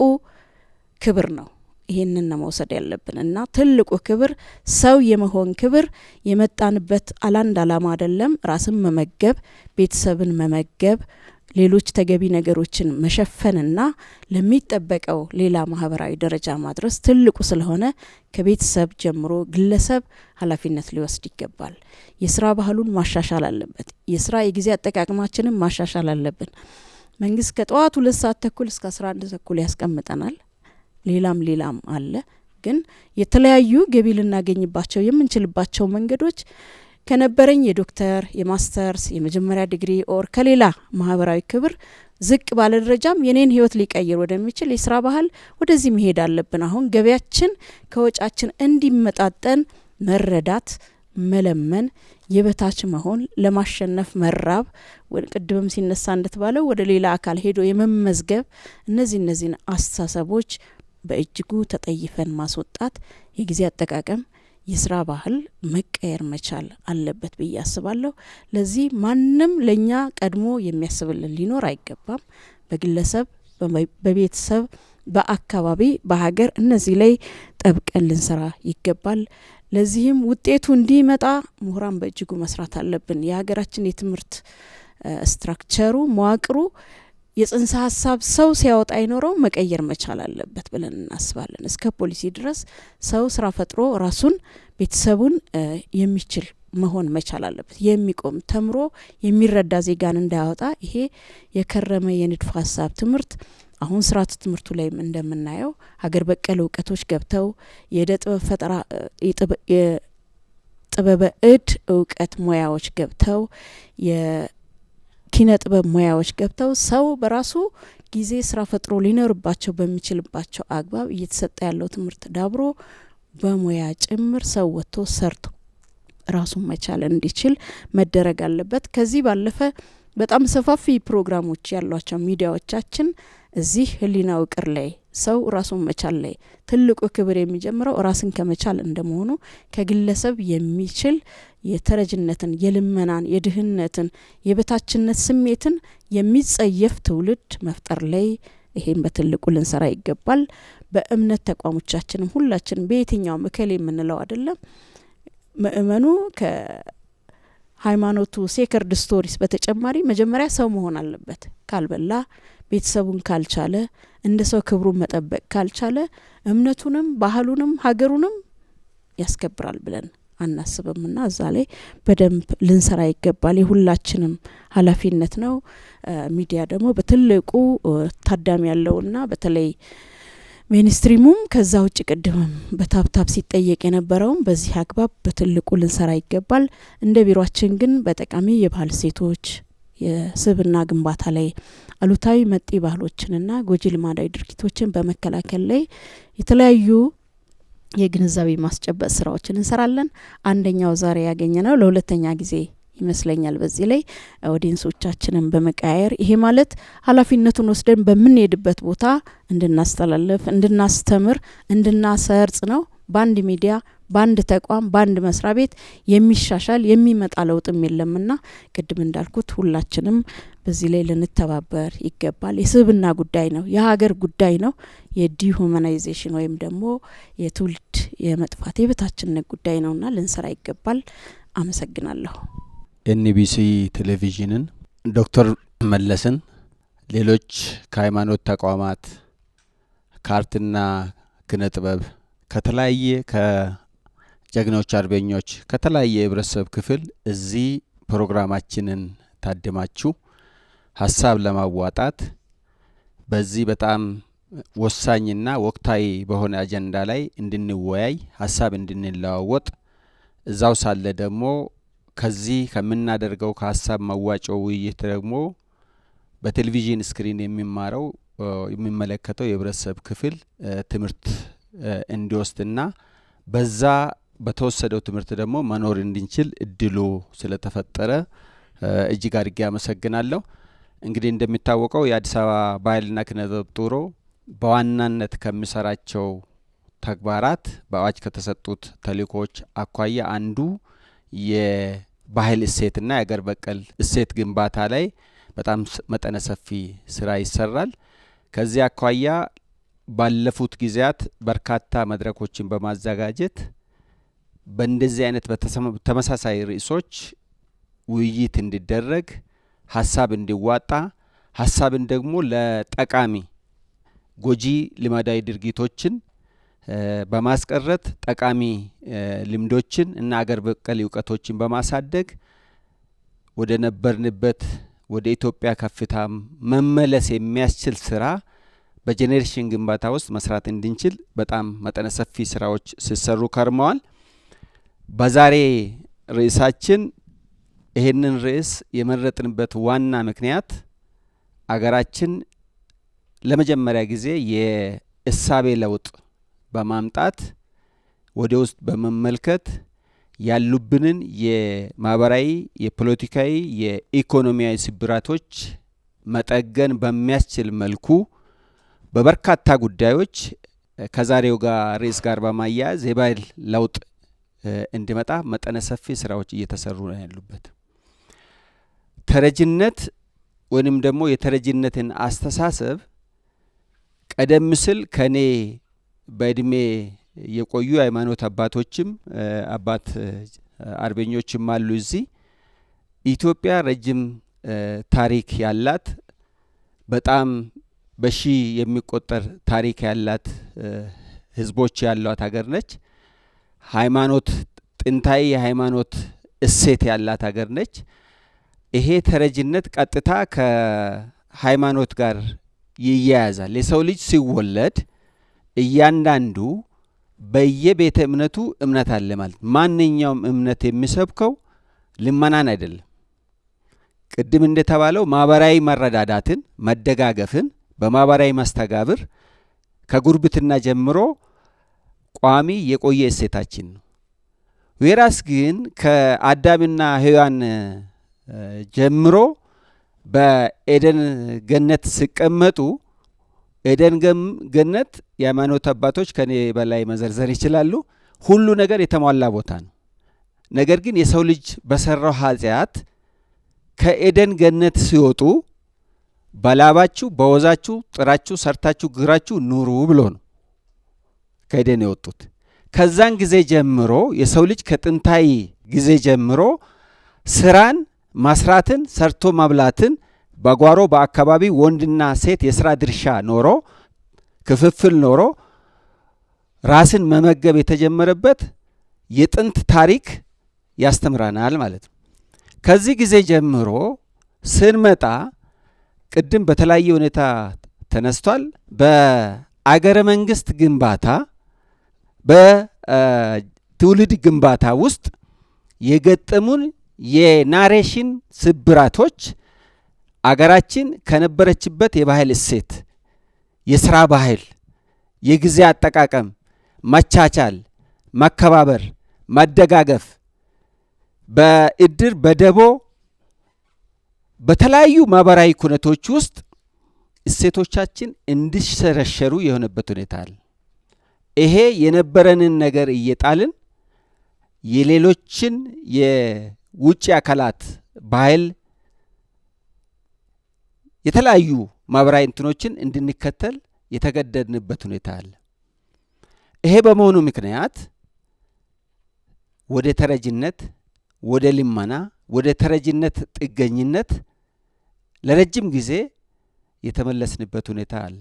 ክብር ነው። ይሄንን ነው መውሰድ ያለብን እና ትልቁ ክብር ሰው የመሆን ክብር የመጣንበት አላንድ አላማ አይደለም። ራስን መመገብ፣ ቤተሰብን መመገብ፣ ሌሎች ተገቢ ነገሮችን መሸፈንና ለሚጠበቀው ሌላ ማህበራዊ ደረጃ ማድረስ ትልቁ ስለሆነ ከቤተሰብ ጀምሮ ግለሰብ ኃላፊነት ሊወስድ ይገባል። የስራ ባህሉን ማሻሻል አለበት። የስራ የጊዜ አጠቃቀማችንን ማሻሻል አለብን። መንግስት ከጠዋቱ 2 ሰዓት ተኩል እስከ 11 ተኩል ያስቀምጠናል። ሌላም አለ። ግን የተለያዩ ገቢ ልናገኝባቸው የምንችልባቸው መንገዶች ከነበረኝ የዶክተር የማስተርስ የመጀመሪያ ዲግሪ ኦር ከሌላ ማህበራዊ ክብር ዝቅ ባለ ደረጃም የኔን ህይወት ሊቀይር ወደሚችል የስራ ባህል ወደዚህ መሄድ አለብን። አሁን ገቢያችን ከወጫችን እንዲመጣጠን መረዳት፣ መለመን፣ የበታች መሆን፣ ለማሸነፍ መራብ፣ ቅድምም ሲነሳ እንደተባለው ወደ ሌላ አካል ሄዶ የመመዝገብ እነዚህን አስተሳሰቦች በእጅጉ ተጠይፈን ማስወጣት፣ የጊዜ አጠቃቀም፣ የስራ ባህል መቀየር መቻል አለበት ብዬ አስባለሁ። ለዚህ ማንም ለኛ ቀድሞ የሚያስብልን ሊኖር አይገባም። በግለሰብ፣ በቤተሰብ፣ በአካባቢ፣ በሀገር እነዚህ ላይ ጠብቀን ልንሰራ ይገባል። ለዚህም ውጤቱ እንዲመጣ ምሁራን በእጅጉ መስራት አለብን። የሀገራችን የትምህርት ስትራክቸሩ መዋቅሩ የጽንሰ ሀሳብ ሰው ሲያወጣ አይኖረው መቀየር መቻል አለበት ብለን እናስባለን። እስከ ፖሊሲ ድረስ ሰው ስራ ፈጥሮ ራሱን ቤተሰቡን የሚችል መሆን መቻል አለበት። የሚቆም ተምሮ የሚረዳ ዜጋን እንዳያወጣ ይሄ የከረመ የንድፈ ሀሳብ ትምህርት አሁን ስርዓተ ትምህርቱ ላይም እንደምናየው ሀገር በቀል እውቀቶች ገብተው የእደ ጥበብ ፈጠራ የጥበበ እድ እውቀት ሙያዎች ገብተው ኪነ ጥበብ ሙያዎች ገብተው ሰው በራሱ ጊዜ ስራ ፈጥሮ ሊኖርባቸው በሚችልባቸው አግባብ እየተሰጠ ያለው ትምህርት ዳብሮ በሙያ ጭምር ሰው ወጥቶ ሰርቶ ራሱን መቻል እንዲችል መደረግ አለበት። ከዚህ ባለፈ በጣም ሰፋፊ ፕሮግራሞች ያሏቸው ሚዲያዎቻችን እዚህ ህሊና ውቅር ላይ ሰው ራሱን መቻል ላይ ትልቁ ክብር የሚጀምረው ራስን ከመቻል እንደመሆኑ ከግለሰብ የሚችል የተረጅነትን፣ የልመናን፣ የድህነትን፣ የበታችነት ስሜትን የሚጸየፍ ትውልድ መፍጠር ላይ ይሄን በትልቁ ልንሰራ ይገባል። በእምነት ተቋሞቻችንም ሁላችንም በየትኛውም እከሌ የምንለው አይደለም ምእመኑ ከሃይማኖቱ ሴክርድ ስቶሪስ በተጨማሪ መጀመሪያ ሰው መሆን አለበት። ካልበላ ቤተሰቡን ካልቻለ እንደ ሰው ክብሩን መጠበቅ ካልቻለ እምነቱንም ባህሉንም ሀገሩንም ያስከብራል ብለን አናስብምና እዛ ላይ በደንብ ልንሰራ ይገባል። የሁላችንም ኃላፊነት ነው። ሚዲያ ደግሞ በትልቁ ታዳሚ ያለውና በተለይ ሚኒስትሪሙም ከዛ ውጭ ቅድምም በታብታብ ሲጠየቅ የነበረውም በዚህ አግባብ በትልቁ ልንሰራ ይገባል። እንደ ቢሮአችን ግን በጠቃሚ የባህል ሴቶች የስብና ግንባታ ላይ አሉታዊ መጤ ባህሎችንና ጎጂ ልማዳዊ ድርጊቶችን በመከላከል ላይ የተለያዩ የግንዛቤ ማስጨበጥ ስራዎችን እንሰራለን። አንደኛው ዛሬ ያገኘነው ለሁለተኛ ጊዜ ይመስለኛል በዚህ ላይ ኦዲየንሶቻችንን በመቀያየር ይሄ ማለት ኃላፊነቱን ወስደን በምንሄድበት ቦታ እንድናስተላልፍ እንድናስተምር እንድናሰርጽ ነው። በአንድ ሚዲያ በአንድ ተቋም በአንድ መስሪያ ቤት የሚሻሻል የሚመጣ ለውጥም የለምና ቅድም እንዳልኩት ሁላችንም በዚህ ላይ ልንተባበር ይገባል። የስብና ጉዳይ ነው፣ የሀገር ጉዳይ ነው። የዲሁማናይዜሽን ወይም ደግሞ የትውልድ የመጥፋት የበታችነት ጉዳይ ነውና ልንሰራ ይገባል። አመሰግናለሁ። ኤንቢሲ ቴሌቪዥንን፣ ዶክተር መለስን፣ ሌሎች ከሃይማኖት ተቋማት ከአርትና ኪነ ጥበብ ከተለያየ ከጀግኖች አርበኞች ከተለያየ የህብረተሰብ ክፍል እዚህ ፕሮግራማችንን ታድማችሁ ሀሳብ ለማዋጣት በዚህ በጣም ወሳኝና ወቅታዊ በሆነ አጀንዳ ላይ እንድንወያይ ሀሳብ እንድንለዋወጥ እዛው ሳለ ደግሞ ከዚህ ከምናደርገው ከሀሳብ ማዋጮ ውይይት ደግሞ በቴሌቪዥን ስክሪን የሚመለከተው የህብረተሰብ ክፍል ትምህርት እንዲወስድና በዛ በተወሰደው ትምህርት ደግሞ መኖር እንድንችል እድሉ ስለተፈጠረ እጅግ አድርጌ አመሰግናለሁ። እንግዲህ እንደሚታወቀው የአዲስ አበባ ባህልና ኪነ ጥበብ ቢሮ በዋናነት ከሚሰራቸው ተግባራት በአዋጅ ከተሰጡት ተልእኮዎች አኳያ አንዱ የባህል እሴትና የአገር በቀል እሴት ግንባታ ላይ በጣም መጠነ ሰፊ ስራ ይሰራል። ከዚህ አኳያ ባለፉት ጊዜያት በርካታ መድረኮችን በማዘጋጀት በእንደዚህ አይነት በተመሳሳይ ርዕሶች ውይይት እንዲደረግ ሀሳብ እንዲዋጣ ሀሳብን ደግሞ ለጠቃሚ ጎጂ ልማዳዊ ድርጊቶችን በማስቀረት ጠቃሚ ልምዶችን እና አገር በቀል እውቀቶችን በማሳደግ ወደ ነበርንበት ወደ ኢትዮጵያ ከፍታ መመለስ የሚያስችል ስራ በጄኔሬሽን ግንባታ ውስጥ መስራት እንድንችል በጣም መጠነ ሰፊ ስራዎች ሲሰሩ ከርመዋል። በዛሬ ርዕሳችን ይሄንን ርዕስ የመረጥንበት ዋና ምክንያት አገራችን ለመጀመሪያ ጊዜ የእሳቤ ለውጥ በማምጣት ወደ ውስጥ በመመልከት ያሉብንን የማህበራዊ፣ የፖለቲካዊ፣ የኢኮኖሚያዊ ስብራቶች መጠገን በሚያስችል መልኩ በበርካታ ጉዳዮች ከዛሬው ጋር ርዕስ ጋር በማያያዝ የባህል ለውጥ እንዲመጣ መጠነ ሰፊ ስራዎች እየተሰሩ ነው ያሉበት። ተረጅነት ወይንም ደግሞ የተረጅነትን አስተሳሰብ ቀደም ሲል ከኔ በእድሜ የቆዩ ሃይማኖት አባቶችም አባት አርበኞችም አሉ። እዚህ ኢትዮጵያ ረጅም ታሪክ ያላት በጣም በሺ የሚቆጠር ታሪክ ያላት ህዝቦች ያሏት ሀገር ነች። ሃይማኖት ጥንታዊ የሃይማኖት እሴት ያላት ሀገር ነች። ይሄ ተረጅነት ቀጥታ ከሃይማኖት ጋር ይያያዛል። የሰው ልጅ ሲወለድ እያንዳንዱ በየቤተ እምነቱ እምነት አለ ማለት። ማንኛውም እምነት የሚሰብከው ልመናን አይደለም። ቅድም እንደተባለው ማህበራዊ መረዳዳትን፣ መደጋገፍን በማህበራዊ መስተጋብር ከጉርብትና ጀምሮ ቋሚ የቆየ እሴታችን ነው። ወራስ ግን ከአዳምና ሔዋን ጀምሮ በኤደን ገነት ሲቀመጡ ኤደን ገነት የሃይማኖት አባቶች ከኔ በላይ መዘርዘር ይችላሉ። ሁሉ ነገር የተሟላ ቦታ ነው። ነገር ግን የሰው ልጅ በሰራው ኃጢአት ከኤደን ገነት ሲወጡ በላባችሁ በወዛችሁ ጥራችሁ ሰርታችሁ ግራችሁ ኑሩ ብሎ ነው። አካሄደ ነው የወጡት። ከዛን ጊዜ ጀምሮ የሰው ልጅ ከጥንታዊ ጊዜ ጀምሮ ስራን ማስራትን ሰርቶ ማብላትን በጓሮ በአካባቢ ወንድና ሴት የስራ ድርሻ ኖሮ ክፍፍል ኖሮ ራስን መመገብ የተጀመረበት የጥንት ታሪክ ያስተምራናል ማለት ነው። ከዚህ ጊዜ ጀምሮ ስንመጣ ቅድም በተለያየ ሁኔታ ተነስቷል። በአገረ መንግስት ግንባታ በትውልድ ግንባታ ውስጥ የገጠሙን የናሬሽን ስብራቶች አገራችን ከነበረችበት የባህል እሴት፣ የስራ ባህል፣ የጊዜ አጠቃቀም፣ መቻቻል፣ መከባበር፣ መደጋገፍ፣ በእድር በደቦ በተለያዩ ማህበራዊ ኩነቶች ውስጥ እሴቶቻችን እንዲሸረሸሩ የሆነበት ሁኔታ አለ። ይሄ የነበረንን ነገር እየጣልን የሌሎችን የውጭ አካላት ባህል የተለያዩ ማህበራዊ እንትኖችን እንድንከተል የተገደድንበት ሁኔታ አለ። ይሄ በመሆኑ ምክንያት ወደ ተረጅነት፣ ወደ ልመና፣ ወደ ተረጅነት ጥገኝነት ለረጅም ጊዜ የተመለስንበት ሁኔታ አለ።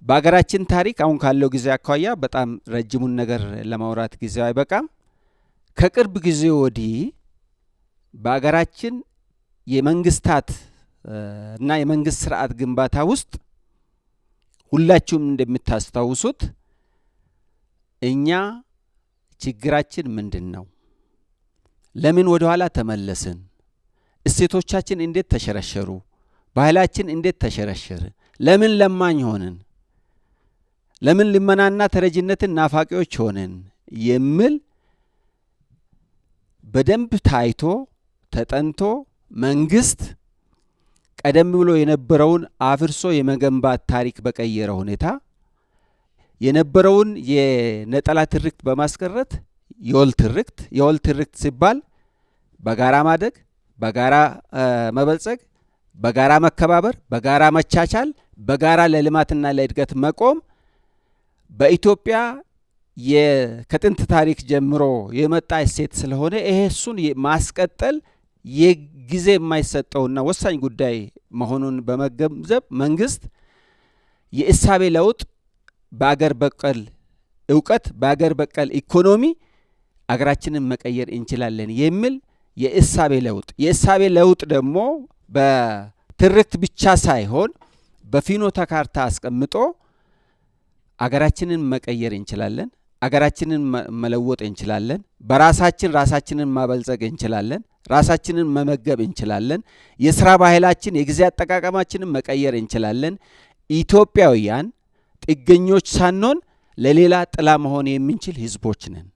በአገራችን ታሪክ አሁን ካለው ጊዜ አኳያ በጣም ረጅሙን ነገር ለማውራት ጊዜው አይበቃም። ከቅርብ ጊዜ ወዲህ በአገራችን የመንግስታት እና የመንግስት ስርዓት ግንባታ ውስጥ ሁላችሁም እንደምታስታውሱት እኛ ችግራችን ምንድን ነው? ለምን ወደ ኋላ ተመለስን? እሴቶቻችን እንዴት ተሸረሸሩ? ባህላችን እንዴት ተሸረሸረ? ለምን ለማኝ ሆንን? ለምን ልመናና ተረጅነትን ናፋቂዎች ሆንን? የሚል በደንብ ታይቶ ተጠንቶ መንግስት ቀደም ብሎ የነበረውን አፍርሶ የመገንባት ታሪክ በቀየረ ሁኔታ የነበረውን የነጠላ ትርክት በማስቀረት የወል ትርክት ሲባል በጋራ ማደግ፣ በጋራ መበልጸግ፣ በጋራ መከባበር፣ በጋራ መቻቻል፣ በጋራ ለልማትና ለእድገት መቆም በኢትዮጵያ ከጥንት ታሪክ ጀምሮ የመጣ እሴት ስለሆነ ይሄ እሱን ማስቀጠል የጊዜ የማይሰጠውና ወሳኝ ጉዳይ መሆኑን በመገንዘብ መንግስት የእሳቤ ለውጥ በአገር በቀል እውቀት፣ በአገር በቀል ኢኮኖሚ አገራችንን መቀየር እንችላለን የሚል የእሳቤ ለውጥ ደግሞ በትርክት ብቻ ሳይሆን በፍኖተ ካርታ አስቀምጦ አገራችንን መቀየር እንችላለን፣ አገራችንን መለወጥ እንችላለን፣ ራሳችንን ማበልጸግ እንችላለን፣ ራሳችንን መመገብ እንችላለን፣ የስራ ባህላችን የጊዜ አጠቃቀማችንን መቀየር እንችላለን። ኢትዮጵያውያን ጥገኞች ሳንሆን ለሌላ ጥላ መሆን የምንችል ህዝቦች ነን።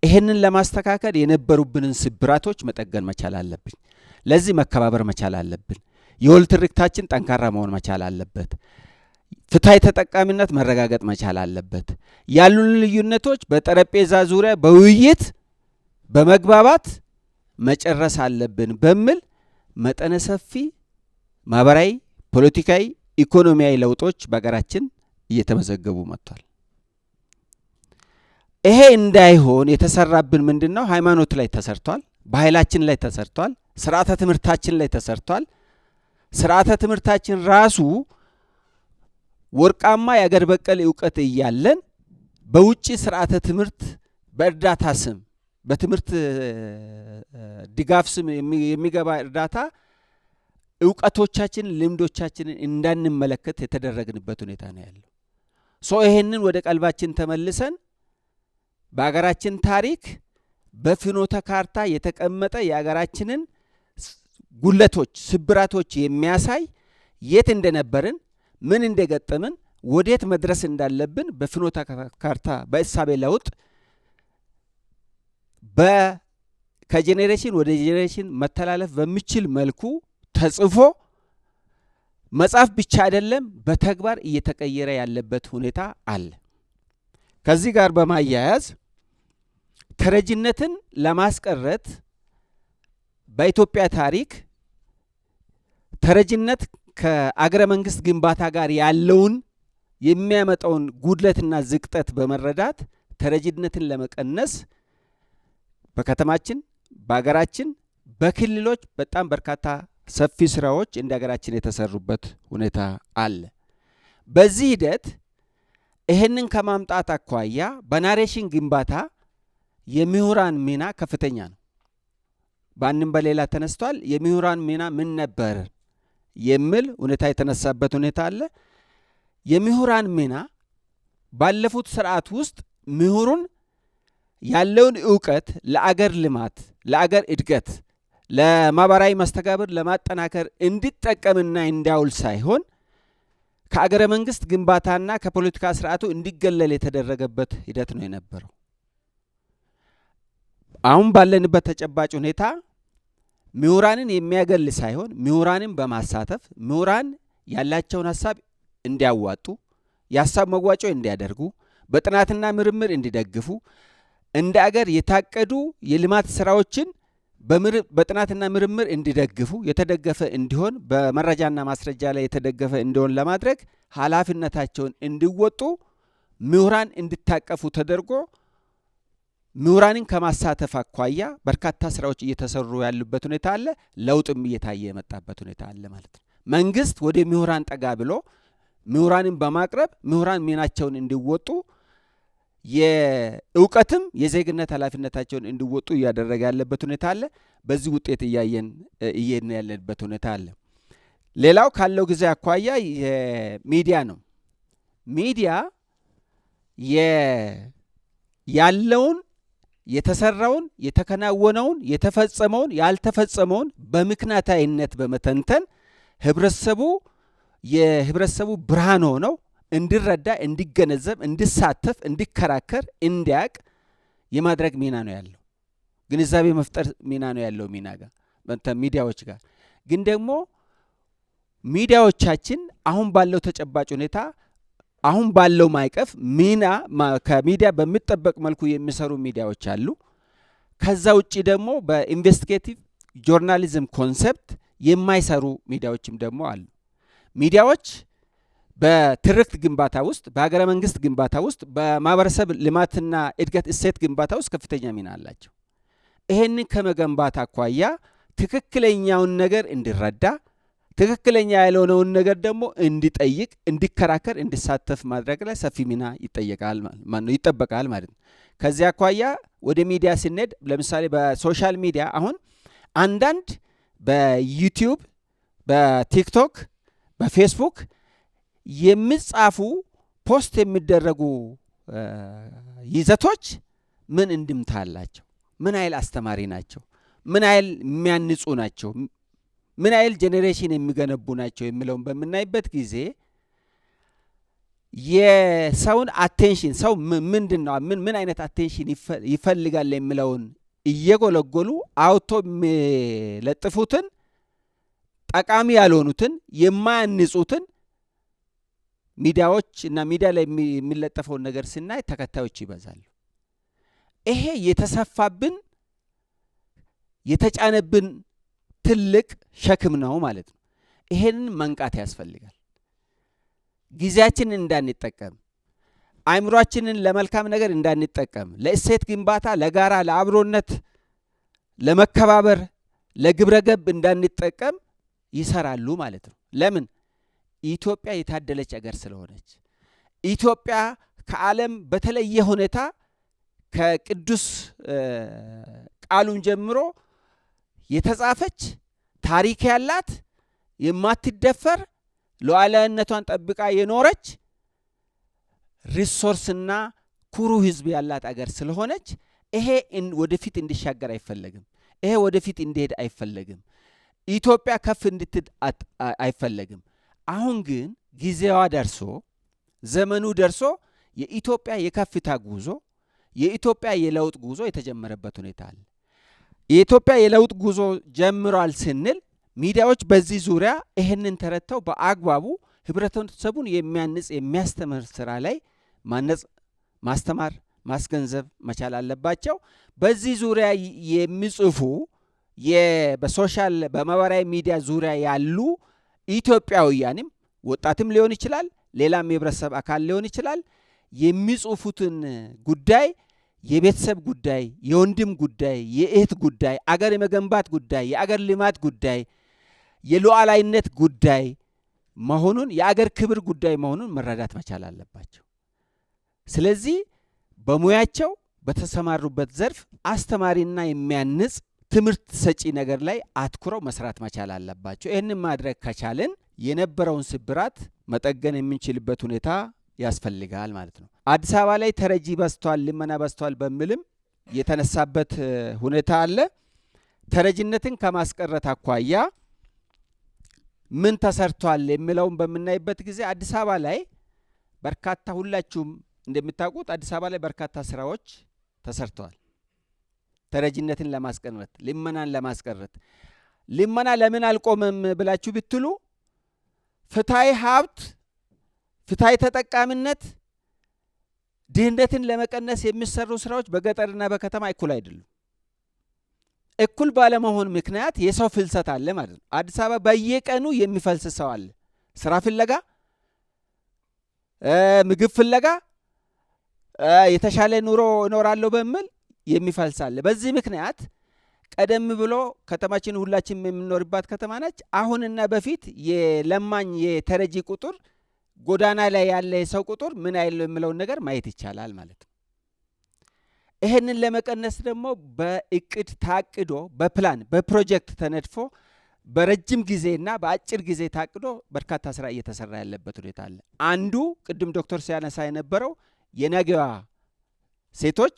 ይሄንን ለማስተካከል የነበሩብንን ስብራቶች መጠገን መቻል አለብን። ለዚህ መከባበር መቻል አለብን። የወል ትርክታችን ጠንካራ መሆን መቻል አለበት። ፍትሃዊ ተጠቃሚነት መረጋገጥ መቻል አለበት። ያሉን ልዩነቶች በጠረጴዛ ዙሪያ በውይይት በመግባባት መጨረስ አለብን በሚል መጠነ ሰፊ ማህበራዊ፣ ፖለቲካዊ፣ ኢኮኖሚያዊ ለውጦች በሀገራችን እየተመዘገቡ መጥቷል። ይሄ እንዳይሆን የተሰራብን ምንድነው? ሃይማኖት ላይ ተሰርቷል፣ ባህላችን ላይ ተሰርቷል፣ ስርዓተ ትምህርታችን ላይ ተሰርቷል። ስርዓተ ትምህርታችን ራሱ ወርቃማ የአገር በቀል እውቀት እያለን በውጪ ስርዓተ ትምህርት በእርዳታ ስም በትምህርት ድጋፍ ስም የሚገባ እርዳታ እውቀቶቻችን፣ ልምዶቻችንን እንዳንመለከት የተደረግንበት ሁኔታ ነው ያለው። ይሄንን ወደ ቀልባችን ተመልሰን በአገራችን ታሪክ በፍኖተ ካርታ የተቀመጠ የአገራችንን ጉለቶች፣ ስብራቶች የሚያሳይ የት እንደነበርን፣ ምን እንደገጠምን፣ ወዴት መድረስ እንዳለብን በፍኖተ ካርታ በእሳቤ ለውጥ ከጄኔሬሽን ወደ ጄኔሬሽን መተላለፍ በሚችል መልኩ ተጽፎ መጽሐፍ ብቻ አይደለም በተግባር እየተቀየረ ያለበት ሁኔታ አለ። ከዚህ ጋር በማያያዝ ተረጅነትን ለማስቀረት በኢትዮጵያ ታሪክ ተረጅነት ከአገረ መንግስት ግንባታ ጋር ያለውን የሚያመጣውን ጉድለትና ዝቅጠት በመረዳት ተረጂነትን ለመቀነስ በከተማችን በአገራችን በክልሎች በጣም በርካታ ሰፊ ስራዎች እንደ ሀገራችን የተሰሩበት ሁኔታ አለ። በዚህ ሂደት ይህንን ከማምጣት አኳያ በናሬሽን ግንባታ የምሁራን ሚና ከፍተኛ ነው። በአንድም በሌላ ተነስቷል። የምሁራን ሚና ምን ነበር የሚል ሁኔታ የተነሳበት ሁኔታ አለ። የምሁራን ሚና ባለፉት ስርዓት ውስጥ ምሁሩን ያለውን ዕውቀት ለአገር ልማት፣ ለአገር እድገት፣ ለማህበራዊ መስተጋብር ለማጠናከር እንዲጠቀምና እንዲያውል ሳይሆን ከአገረ መንግስት ግንባታና ከፖለቲካ ስርዓቱ እንዲገለል የተደረገበት ሂደት ነው የነበረው። አሁን ባለንበት ተጨባጭ ሁኔታ ምሁራንን የሚያገል ሳይሆን ምሁራንን በማሳተፍ ምሁራን ያላቸውን ሀሳብ እንዲያዋጡ፣ የሀሳብ መዋጮ እንዲያደርጉ፣ በጥናትና ምርምር እንዲደግፉ፣ እንደ አገር የታቀዱ የልማት ስራዎችን በጥናትና ምርምር እንዲደግፉ፣ የተደገፈ እንዲሆን፣ በመረጃና ማስረጃ ላይ የተደገፈ እንዲሆን ለማድረግ ኃላፊነታቸውን እንዲወጡ ምሁራን እንዲታቀፉ ተደርጎ ምሁራንን ከማሳተፍ አኳያ በርካታ ስራዎች እየተሰሩ ያሉበት ሁኔታ አለ። ለውጥም እየታየ የመጣበት ሁኔታ አለ ማለት ነው። መንግስት ወደ ምሁራን ጠጋ ብሎ ምሁራንን በማቅረብ ምሁራን ሚናቸውን እንዲወጡ የእውቀትም የዜግነት ኃላፊነታቸውን እንዲወጡ እያደረገ ያለበት ሁኔታ አለ። በዚህ ውጤት እየሄድን ያለበት ሁኔታ አለ። ሌላው ካለው ጊዜ አኳያ የሚዲያ ነው። ሚዲያ ያለውን የተሰራውን የተከናወነውን የተፈጸመውን ያልተፈጸመውን በምክንያታዊነት በመተንተን የህብረተሰቡ ብርሃን ሆነው እንዲረዳ፣ እንዲገነዘብ፣ እንዲሳተፍ፣ እንዲከራከር፣ እንዲያቅ የማድረግ ሚና ነው ያለው። ግንዛቤ መፍጠር ሚና ነው ያለው ሚዲያዎች ጋር። ግን ደግሞ ሚዲያዎቻችን አሁን ባለው ተጨባጭ ሁኔታ አሁን ባለው ማይቀፍ ሚና ከሚዲያ በሚጠበቅ መልኩ የሚሰሩ ሚዲያዎች አሉ። ከዛ ውጪ ደግሞ በኢንቨስቲጌቲቭ ጆርናሊዝም ኮንሰፕት የማይሰሩ ሚዲያዎችም ደግሞ አሉ። ሚዲያዎች በትርክት ግንባታ ውስጥ፣ በሀገረ መንግስት ግንባታ ውስጥ፣ በማህበረሰብ ልማትና እድገት እሴት ግንባታ ውስጥ ከፍተኛ ሚና አላቸው። ይሄንን ከመገንባት አኳያ ትክክለኛውን ነገር እንዲረዳ፣ ትክክለኛ ያልሆነውን ነገር ደግሞ እንዲጠይቅ፣ እንዲከራከር፣ እንዲሳተፍ ማድረግ ላይ ሰፊ ሚና ይጠበቃል ማለት ነው። ከዚያ አኳያ ወደ ሚዲያ ስንሄድ ለምሳሌ በሶሻል ሚዲያ አሁን አንዳንድ በዩቲዩብ፣ በቲክቶክ፣ በፌስቡክ የሚጻፉ ፖስት የሚደረጉ ይዘቶች ምን እንድምታ አላቸው? ምን ያህል አስተማሪ ናቸው? ምን ያህል የሚያንጹ ናቸው? ምን ያህል ጄኔሬሽን የሚገነቡ ናቸው የሚለውን በምናይበት ጊዜ የሰውን አቴንሽን ሰው ምንድን ነው ምን አይነት አቴንሽን ይፈልጋል የሚለውን እየጎለጎሉ አውቶ የሚለጥፉትን ጠቃሚ ያልሆኑትን የማያንጹትን ሚዲያዎች እና ሚዲያ ላይ የሚለጠፈውን ነገር ስናይ ተከታዮች ይበዛሉ። ይሄ የተሰፋብን የተጫነብን ትልቅ ሸክም ነው ማለት ነው። ይሄንን መንቃት ያስፈልጋል። ጊዜያችንን እንዳንጠቀም፣ አእምሯችንን ለመልካም ነገር እንዳንጠቀም፣ ለእሴት ግንባታ፣ ለጋራ ለአብሮነት፣ ለመከባበር፣ ለግብረገብ እንዳንጠቀም ይሰራሉ ማለት ነው። ለምን? ኢትዮጵያ የታደለች አገር ስለሆነች፣ ኢትዮጵያ ከዓለም በተለየ ሁኔታ ከቅዱስ ቃሉን ጀምሮ የተጻፈች ታሪክ ያላት የማትደፈር ሉዓላዊነቷን ጠብቃ የኖረች ሪሶርስና ኩሩ ሕዝብ ያላት አገር ስለሆነች ይሄ ወደፊት እንዲሻገር አይፈለግም። ይሄ ወደፊት እንዲሄድ አይፈለግም። ኢትዮጵያ ከፍ እንድትድ አይፈለግም። አሁን ግን ጊዜዋ ደርሶ ዘመኑ ደርሶ የኢትዮጵያ የከፍታ ጉዞ የኢትዮጵያ የለውጥ ጉዞ የተጀመረበት ሁኔታ አለ። የኢትዮጵያ የለውጥ ጉዞ ጀምሯል ስንል ሚዲያዎች በዚህ ዙሪያ ይህንን ተረድተው በአግባቡ ህብረተሰቡን የሚያንጽ የሚያስተምር ስራ ላይ ማነጽ፣ ማስተማር፣ ማስገንዘብ መቻል አለባቸው። በዚህ ዙሪያ የሚጽፉ በሶሻል በማህበራዊ ሚዲያ ዙሪያ ያሉ ኢትዮጵያውያንም ወጣትም ሊሆን ይችላል፣ ሌላም የህብረተሰብ አካል ሊሆን ይችላል የሚጽፉትን ጉዳይ የቤተሰብ ጉዳይ፣ የወንድም ጉዳይ፣ የእህት ጉዳይ፣ አገር የመገንባት ጉዳይ፣ የአገር ልማት ጉዳይ፣ የሉዓላዊነት ጉዳይ መሆኑን የአገር ክብር ጉዳይ መሆኑን መረዳት መቻል አለባቸው። ስለዚህ በሙያቸው በተሰማሩበት ዘርፍ አስተማሪና የሚያንጽ ትምህርት ሰጪ ነገር ላይ አትኩረው መስራት መቻል አለባቸው። ይህንን ማድረግ ከቻልን የነበረውን ስብራት መጠገን የምንችልበት ሁኔታ ያስፈልጋል ማለት ነው። አዲስ አበባ ላይ ተረጂ በዝቷል፣ ልመና በዝቷል በሚልም የተነሳበት ሁኔታ አለ። ተረጂነትን ከማስቀረት አኳያ ምን ተሰርቷል የሚለውን በምናይበት ጊዜ አዲስ አበባ ላይ በርካታ ሁላችሁም እንደምታውቁት አዲስ አበባ ላይ በርካታ ስራዎች ተሰርተዋል። ተረጂነትን ለማስቀረት፣ ልመናን ለማስቀረት። ልመና ለምን አልቆመም ብላችሁ ብትሉ ፍትሐዊ ሀብት፣ ፍትሐዊ ተጠቃሚነት፣ ድህነትን ለመቀነስ የሚሰሩ ስራዎች በገጠርና በከተማ እኩል አይደሉም። እኩል ባለመሆን ምክንያት የሰው ፍልሰት አለ ማለት ነው። አዲስ አበባ በየቀኑ የሚፈልስ ሰው አለ። ስራ ፍለጋ፣ ምግብ ፍለጋ፣ የተሻለ ኑሮ እኖራለሁ በሚል የሚፈልስ አለ። በዚህ ምክንያት ቀደም ብሎ ከተማችን ሁላችን የምንኖርባት ከተማ ነች። አሁንና በፊት የለማኝ የተረጂ ቁጥር ጎዳና ላይ ያለ የሰው ቁጥር ምን አይለው የሚለውን ነገር ማየት ይቻላል ማለት ነው። ይህንን ለመቀነስ ደግሞ በእቅድ ታቅዶ በፕላን በፕሮጀክት ተነድፎ በረጅም ጊዜና በአጭር ጊዜ ታቅዶ በርካታ ስራ እየተሰራ ያለበት ሁኔታ አለ። አንዱ ቅድም ዶክተር ሲያነሳ የነበረው የነገዋ ሴቶች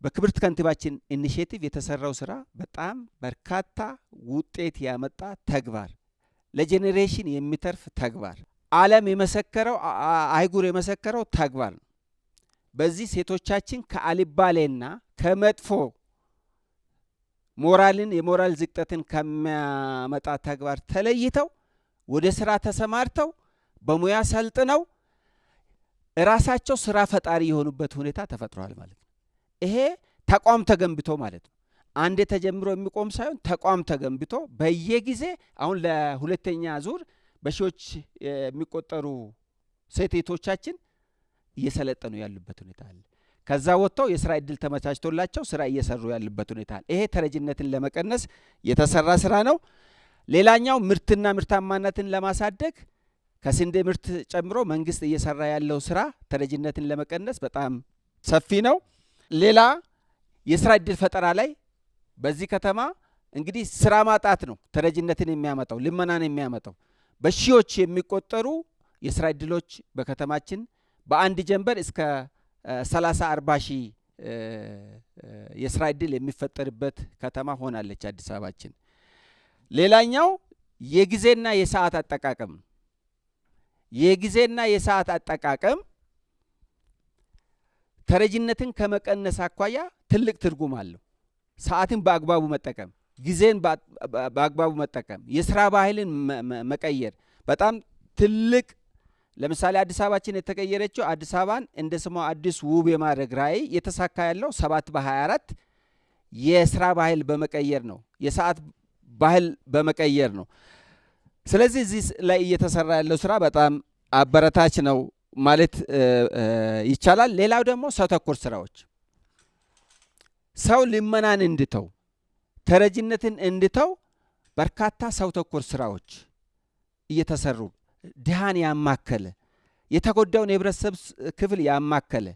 በክብርት ከንቲባችን ኢኒሼቲቭ የተሰራው ስራ በጣም በርካታ ውጤት ያመጣ ተግባር፣ ለጄኔሬሽን የሚተርፍ ተግባር፣ ዓለም የመሰከረው አይጉር የመሰከረው ተግባር ነው። በዚህ ሴቶቻችን ከአልባሌና ከመጥፎ ሞራልን የሞራል ዝቅጠትን ከሚያመጣ ተግባር ተለይተው ወደ ስራ ተሰማርተው በሙያ ሰልጥነው ራሳቸው ስራ ፈጣሪ የሆኑበት ሁኔታ ተፈጥሯል ማለት ነው። ይሄ ተቋም ተገንብቶ ማለት ነው። አንዴ ተጀምሮ የሚቆም ሳይሆን ተቋም ተገንብቶ በየጊዜ አሁን ለሁለተኛ ዙር በሺዎች የሚቆጠሩ ሴቶቻችን እየሰለጠኑ ያሉበት ሁኔታ አለ። ከዛ ወጥተው የስራ እድል ተመቻችቶላቸው ስራ እየሰሩ ያሉበት ሁኔታ አለ። ይሄ ተረጂነትን ለመቀነስ የተሰራ ስራ ነው። ሌላኛው ምርትና ምርታማነትን ለማሳደግ ከስንዴ ምርት ጨምሮ መንግስት እየሰራ ያለው ስራ ተረጂነትን ለመቀነስ በጣም ሰፊ ነው። ሌላ የስራ እድል ፈጠራ ላይ በዚህ ከተማ እንግዲህ ስራ ማጣት ነው ተረጂነትን የሚያመጣው ልመናን የሚያመጣው። በሺዎች የሚቆጠሩ የስራ እድሎች በከተማችን በአንድ ጀንበር እስከ 30-40 ሺህ የስራ እድል የሚፈጠርበት ከተማ ሆናለች አዲስ አበባችን። ሌላኛው የጊዜና የሰዓት አጠቃቀም የጊዜና የሰዓት አጠቃቀም ተረጂነትን ከመቀነስ አኳያ ትልቅ ትርጉም አለው። ሰዓትን በአግባቡ መጠቀም፣ ጊዜን በአግባቡ መጠቀም፣ የስራ ባህልን መቀየር በጣም ትልቅ። ለምሳሌ አዲስ አበባችን የተቀየረችው አዲስ አበባን እንደ ስሟ አዲስ ውብ የማድረግ ራዕይ የተሳካ ያለው 7/24 የስራ ባህል በመቀየር ነው፣ የሰዓት ባህል በመቀየር ነው። ስለዚህ እዚህ ላይ እየተሰራ ያለው ስራ በጣም አበረታች ነው ማለት ይቻላል። ሌላው ደግሞ ሰው ተኮር ስራዎች፣ ሰው ልመናን እንድተው ተረጂነትን እንድተው በርካታ ሰው ተኮር ስራዎች እየተሰሩ ድሃን ያማከለ የተጎዳውን የህብረተሰብ ክፍል ያማከለ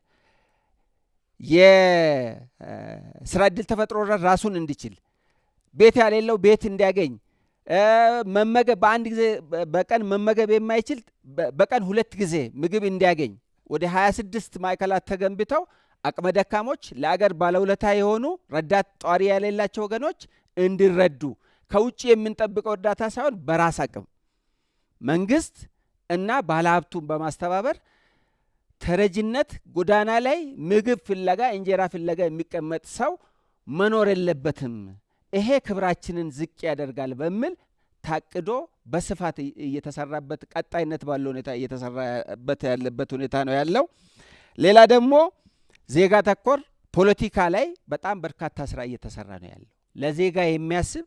የስራ እድል ተፈጥሮ ራሱን እንዲችል ቤት ያሌለው ቤት እንዲያገኝ መመገብ በአንድ ጊዜ በቀን መመገብ የማይችል በቀን 2 ጊዜ ምግብ እንዲያገኝ ወደ 26 ማዕከላት ተገንብተው አቅመ ደካሞች ለአገር ባለውለታ የሆኑ ረዳት ጧሪ የሌላቸው ወገኖች እንዲረዱ ከውጭ የምንጠብቀው እርዳታ ሳይሆን በራስ አቅም መንግስት እና ባለሀብቱን በማስተባበር ተረጂነት ጎዳና ላይ ምግብ ፍለጋ እንጀራ ፍለጋ የሚቀመጥ ሰው መኖር የለበትም፣ ይሄ ክብራችንን ዝቅ ያደርጋል በሚል ታቅዶ በስፋት እየተሰራበት ቀጣይነት ባለው ሁኔታ እየተሰራበት ያለበት ሁኔታ ነው ያለው። ሌላ ደግሞ ዜጋ ተኮር ፖለቲካ ላይ በጣም በርካታ ስራ እየተሰራ ነው ያለው። ለዜጋ የሚያስብ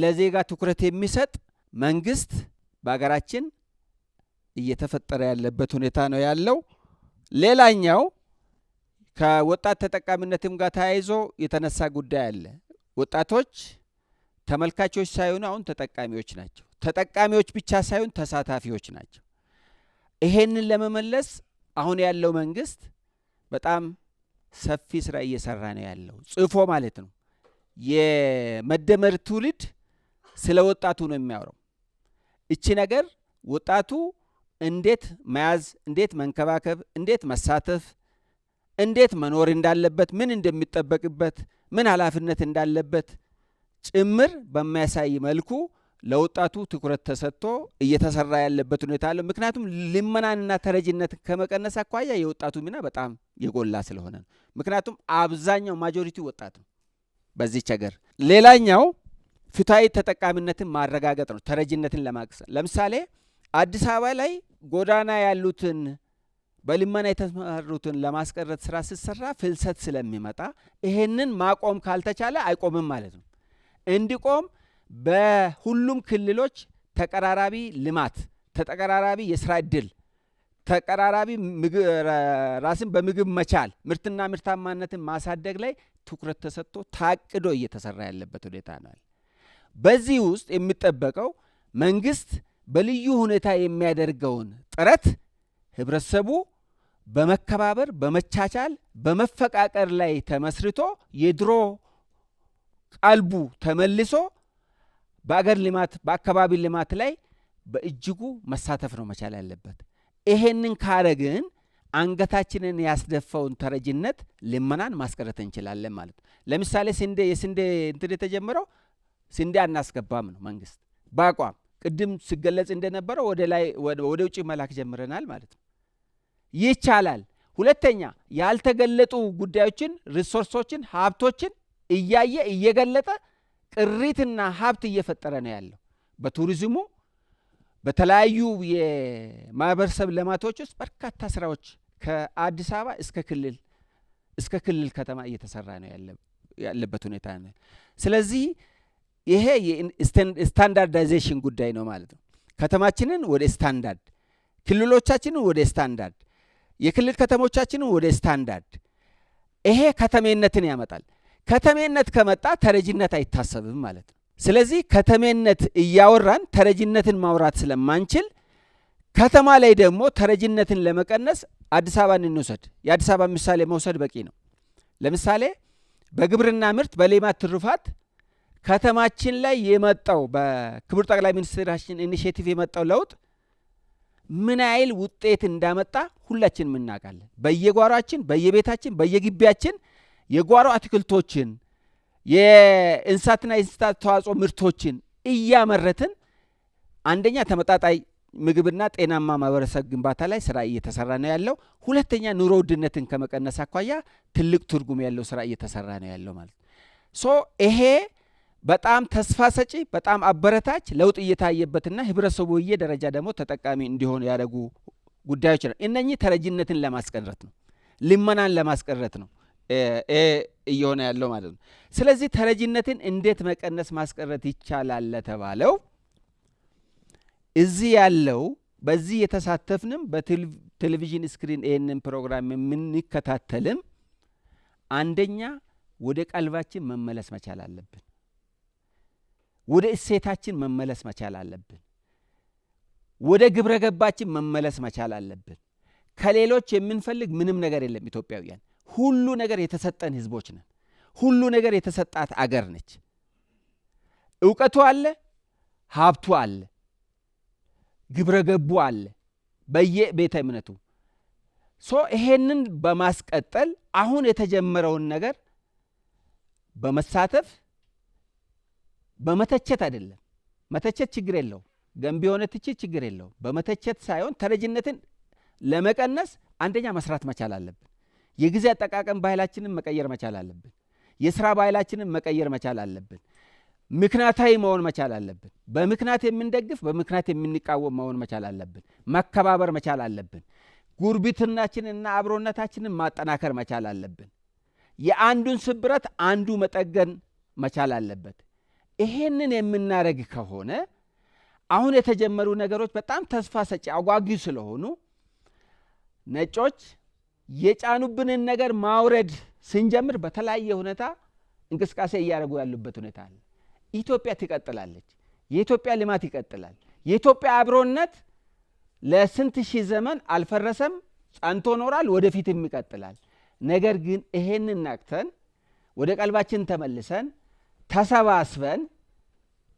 ለዜጋ ትኩረት የሚሰጥ መንግስት በሀገራችን እየተፈጠረ ያለበት ሁኔታ ነው ያለው። ሌላኛው ከወጣት ተጠቃሚነትም ጋር ተያይዞ የተነሳ ጉዳይ አለ። ወጣቶች ተመልካቾች ሳይሆኑ አሁን ተጠቃሚዎች ናቸው። ተጠቃሚዎች ብቻ ሳይሆን ተሳታፊዎች ናቸው። ይሄንን ለመመለስ አሁን ያለው መንግስት በጣም ሰፊ ስራ እየሰራ ነው ያለው። ጽፎ ማለት ነው። የመደመር ትውልድ ስለ ወጣቱ ነው የሚያወራው። እቺ ነገር ወጣቱ እንዴት መያዝ፣ እንዴት መንከባከብ፣ እንዴት መሳተፍ፣ እንዴት መኖር እንዳለበት፣ ምን እንደሚጠበቅበት፣ ምን ኃላፊነት እንዳለበት ጭምር በሚያሳይ መልኩ ለወጣቱ ትኩረት ተሰጥቶ እየተሰራ ያለበት ሁኔታ አለ። ምክንያቱም ልመናንና ተረጅነትን ከመቀነስ አኳያ የወጣቱ ሚና በጣም የጎላ ስለሆነ ነው። ምክንያቱም አብዛኛው ማጆሪቲ ወጣት ነው በዚህች ሀገር። ሌላኛው ፍትሃዊ ተጠቃሚነትን ማረጋገጥ ነው፣ ተረጅነትን ለማቅሰም። ለምሳሌ አዲስ አበባ ላይ ጎዳና ያሉትን በልመና የተሰማሩትን ለማስቀረት ስራ ሲሰራ ፍልሰት ስለሚመጣ ይሄንን ማቆም ካልተቻለ አይቆምም ማለት ነው። እንዲቆም በሁሉም ክልሎች ተቀራራቢ ልማት፣ ተቀራራቢ የስራ እድል፣ ተቀራራቢ ራስን በምግብ መቻል፣ ምርትና ምርታማነትን ማሳደግ ላይ ትኩረት ተሰጥቶ ታቅዶ እየተሰራ ያለበት ሁኔታ ነው። በዚህ ውስጥ የሚጠበቀው መንግስት በልዩ ሁኔታ የሚያደርገውን ጥረት ህብረተሰቡ በመከባበር በመቻቻል በመፈቃቀር ላይ ተመስርቶ የድሮ ቀልቡ ተመልሶ በአገር ልማት በአካባቢ ልማት ላይ በእጅጉ መሳተፍ ነው መቻል ያለበት። ይሄንን ካረግን አንገታችንን ያስደፋውን ተረጅነት ልመናን ማስቀረት እንችላለን ማለት ነው። ለምሳሌ የስንዴ እንትን የተጀመረው ስንዴ አናስገባም ነው መንግስት በአቋም ቅድም ሲገለጽ እንደነበረው ወደ ውጭ መላክ ጀምረናል ማለት ነው። ይቻላል። ሁለተኛ ያልተገለጡ ጉዳዮችን፣ ሪሶርሶችን፣ ሀብቶችን እያየ እየገለጠ ቅሪትና ሀብት እየፈጠረ ነው ያለው። በቱሪዝሙ በተለያዩ የማህበረሰብ ልማቶች ውስጥ በርካታ ስራዎች ከአዲስ አበባ እስከ ክልል ከተማ እየተሰራ ነው ያለበት ሁኔታ ነው። ስለዚህ ይሄ የስታንዳርዳይዜሽን ጉዳይ ነው ማለት ነው። ከተማችንን ወደ ስታንዳርድ፣ ክልሎቻችንን ወደ ስታንዳርድ፣ የክልል ከተሞቻችንን ወደ ስታንዳርድ፣ ይሄ ከተሜነትን ያመጣል። ከተሜነት ከመጣ ተረጅነት አይታሰብም ማለት ነው። ስለዚህ ከተሜነት እያወራን ተረጅነትን ማውራት ስለማንችል ከተማ ላይ ደግሞ ተረጅነትን ለመቀነስ አዲስ አበባን እንውሰድ። የአዲስ አበባ ምሳሌ መውሰድ በቂ ነው። ለምሳሌ በግብርና ምርት በሌማት ትሩፋት ከተማችን ላይ የመጣው በክቡር ጠቅላይ ሚኒስትራችን ኢኒሼቲቭ የመጣው ለውጥ ምን ያህል ውጤት እንዳመጣ ሁላችንም እናውቃለን። በየጓሯችን፣ በየቤታችን፣ በየግቢያችን የጓሮ አትክልቶችን የእንስሳትና የእንስሳት ተዋጽኦ ምርቶችን እያመረትን አንደኛ ተመጣጣኝ ምግብና ጤናማ ማህበረሰብ ግንባታ ላይ ስራ እየተሰራ ነው ያለው። ሁለተኛ ኑሮ ውድነትን ከመቀነስ አኳያ ትልቅ ትርጉም ያለው ስራ እየተሰራ ነው ያለው ማለት ሶ ይሄ በጣም ተስፋ ሰጪ በጣም አበረታች ለውጥ እየታየበትና ህብረተሰቡ በየደረጃ ደግሞ ተጠቃሚ እንዲሆን ያደረጉ ጉዳዮች ነው። እነኚህ ተረጅነትን ለማስቀረት ነው፣ ልመናን ለማስቀረት ነው እየሆነ ያለው ማለት ነው። ስለዚህ ተረጅነትን እንዴት መቀነስ ማስቀረት ይቻላል ለተባለው እዚህ ያለው በዚህ የተሳተፍንም በቴሌቪዥን ስክሪን ይህንን ፕሮግራም የምንከታተልም አንደኛ ወደ ቀልባችን መመለስ መቻል አለብን። ወደ እሴታችን መመለስ መቻል አለብን። ወደ ግብረ ገባችን መመለስ መቻል አለብን። ከሌሎች የምንፈልግ ምንም ነገር የለም። ኢትዮጵያውያን ሁሉ ነገር የተሰጠን ህዝቦች ነን። ሁሉ ነገር የተሰጣት አገር ነች። እውቀቱ አለ፣ ሀብቱ አለ፣ ግብረ ገቡ አለ በየቤተ እምነቱ። ይሄንን በማስቀጠል አሁን የተጀመረውን ነገር በመሳተፍ በመተቸት አይደለም። መተቸት ችግር የለው፣ ገንቢ የሆነ ትችት ችግር የለው። በመተቸት ሳይሆን ተረጅነትን ለመቀነስ አንደኛ መስራት መቻል አለብን። የጊዜ አጠቃቀም ባህላችንን መቀየር መቻል አለብን። የስራ ባህላችንን መቀየር መቻል አለብን። ምክንያታዊ መሆን መቻል አለብን። በምክንያት የምንደግፍ በምክንያት የምንቃወም መሆን መቻል አለብን። መከባበር መቻል አለብን። ጉርብትናችንና አብሮነታችንን ማጠናከር መቻል አለብን። የአንዱን ስብረት አንዱ መጠገን መቻል አለበት። ይሄንን የምናደርግ ከሆነ አሁን የተጀመሩ ነገሮች በጣም ተስፋ ሰጪ አጓጊ ስለሆኑ ነጮች የጫኑብንን ነገር ማውረድ ስንጀምር በተለያየ ሁኔታ እንቅስቃሴ እያደረጉ ያሉበት ሁኔታ አለ። ኢትዮጵያ ትቀጥላለች። የኢትዮጵያ ልማት ይቀጥላል። የኢትዮጵያ አብሮነት ለስንት ሺህ ዘመን አልፈረሰም፣ ጸንቶ ኖራል፣ ወደፊትም ይቀጥላል። ነገር ግን ይሄንን ናቅተን ወደ ቀልባችን ተመልሰን ተሰባስበን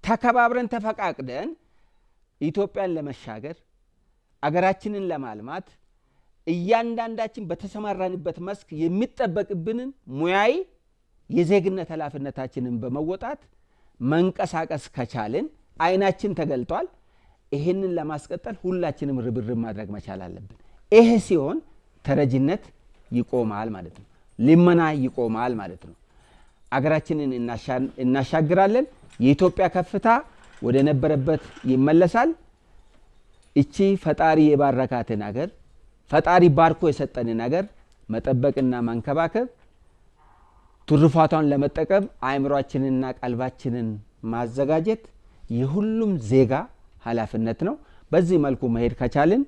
ተከባብረን ተፈቃቅደን ኢትዮጵያን ለመሻገር አገራችንን ለማልማት እያንዳንዳችን በተሰማራንበት መስክ የሚጠበቅብንን ሙያዊ የዜግነት ኃላፊነታችንን በመወጣት መንቀሳቀስ ከቻልን አይናችን ተገልጧል። ይሄንን ለማስቀጠል ሁላችንም ርብርብ ማድረግ መቻል አለብን። ይሄ ሲሆን ተረጅነት ይቆማል ማለት ነው። ልመና ይቆማል ማለት ነው። አገራችንን እናሻግራለን። የኢትዮጵያ ከፍታ ወደ ነበረበት ይመለሳል። እቺ ፈጣሪ የባረካትን አገር ፈጣሪ ባርኮ የሰጠንን አገር መጠበቅና መንከባከብ ትሩፋቷን ለመጠቀም አእምሯችንንና ቀልባችንን ማዘጋጀት የሁሉም ዜጋ ኃላፊነት ነው። በዚህ መልኩ መሄድ ከቻልን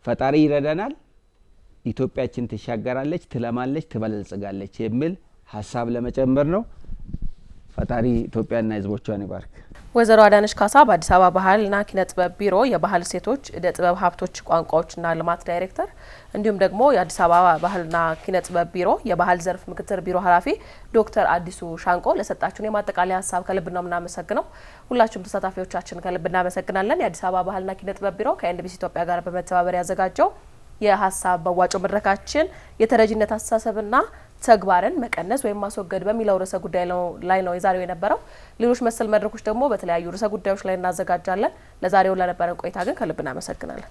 ፈጣሪ ይረዳናል። ኢትዮጵያችን ትሻገራለች፣ ትለማለች፣ ትበለጽጋለች የሚል ሀሳብ ለመጨመር ነው። ፈጣሪ ኢትዮጵያና ሕዝቦቿን ይባርክ። ወይዘሮ አዳነች ካሳ በአዲስ አበባ ባህልና ኪነ ጥበብ ቢሮ የባህል ሴቶች እደ ጥበብ ሀብቶች ቋንቋዎችና ልማት ዳይሬክተር እንዲሁም ደግሞ የአዲስ አበባ ባህልና ኪነ ጥበብ ቢሮ የባህል ዘርፍ ምክትል ቢሮ ኃላፊ ዶክተር አዲሱ ሻንቆ ለሰጣችሁን የማጠቃለያ ሀሳብ ከልብ ነው የምናመሰግነው። ሁላችሁም ተሳታፊዎቻችን ከልብ እናመሰግናለን። የአዲስ አበባ ባህልና ኪነ ጥበብ ቢሮ ከኤንቢሲ ኢትዮጵያ ጋር በመተባበር ያዘጋጀው የሀሳብ መዋጮ መድረካችን የተረጂነት አስተሳሰብና ተግባርን መቀነስ ወይም ማስወገድ በሚለው ርዕሰ ጉዳይ ላይ ነው የዛሬው የነበረው። ሌሎች መሰል መድረኮች ደግሞ በተለያዩ ርዕሰ ጉዳዮች ላይ እናዘጋጃለን። ለዛሬው ለነበረን ቆይታ ግን ከልብ እናመሰግናለን።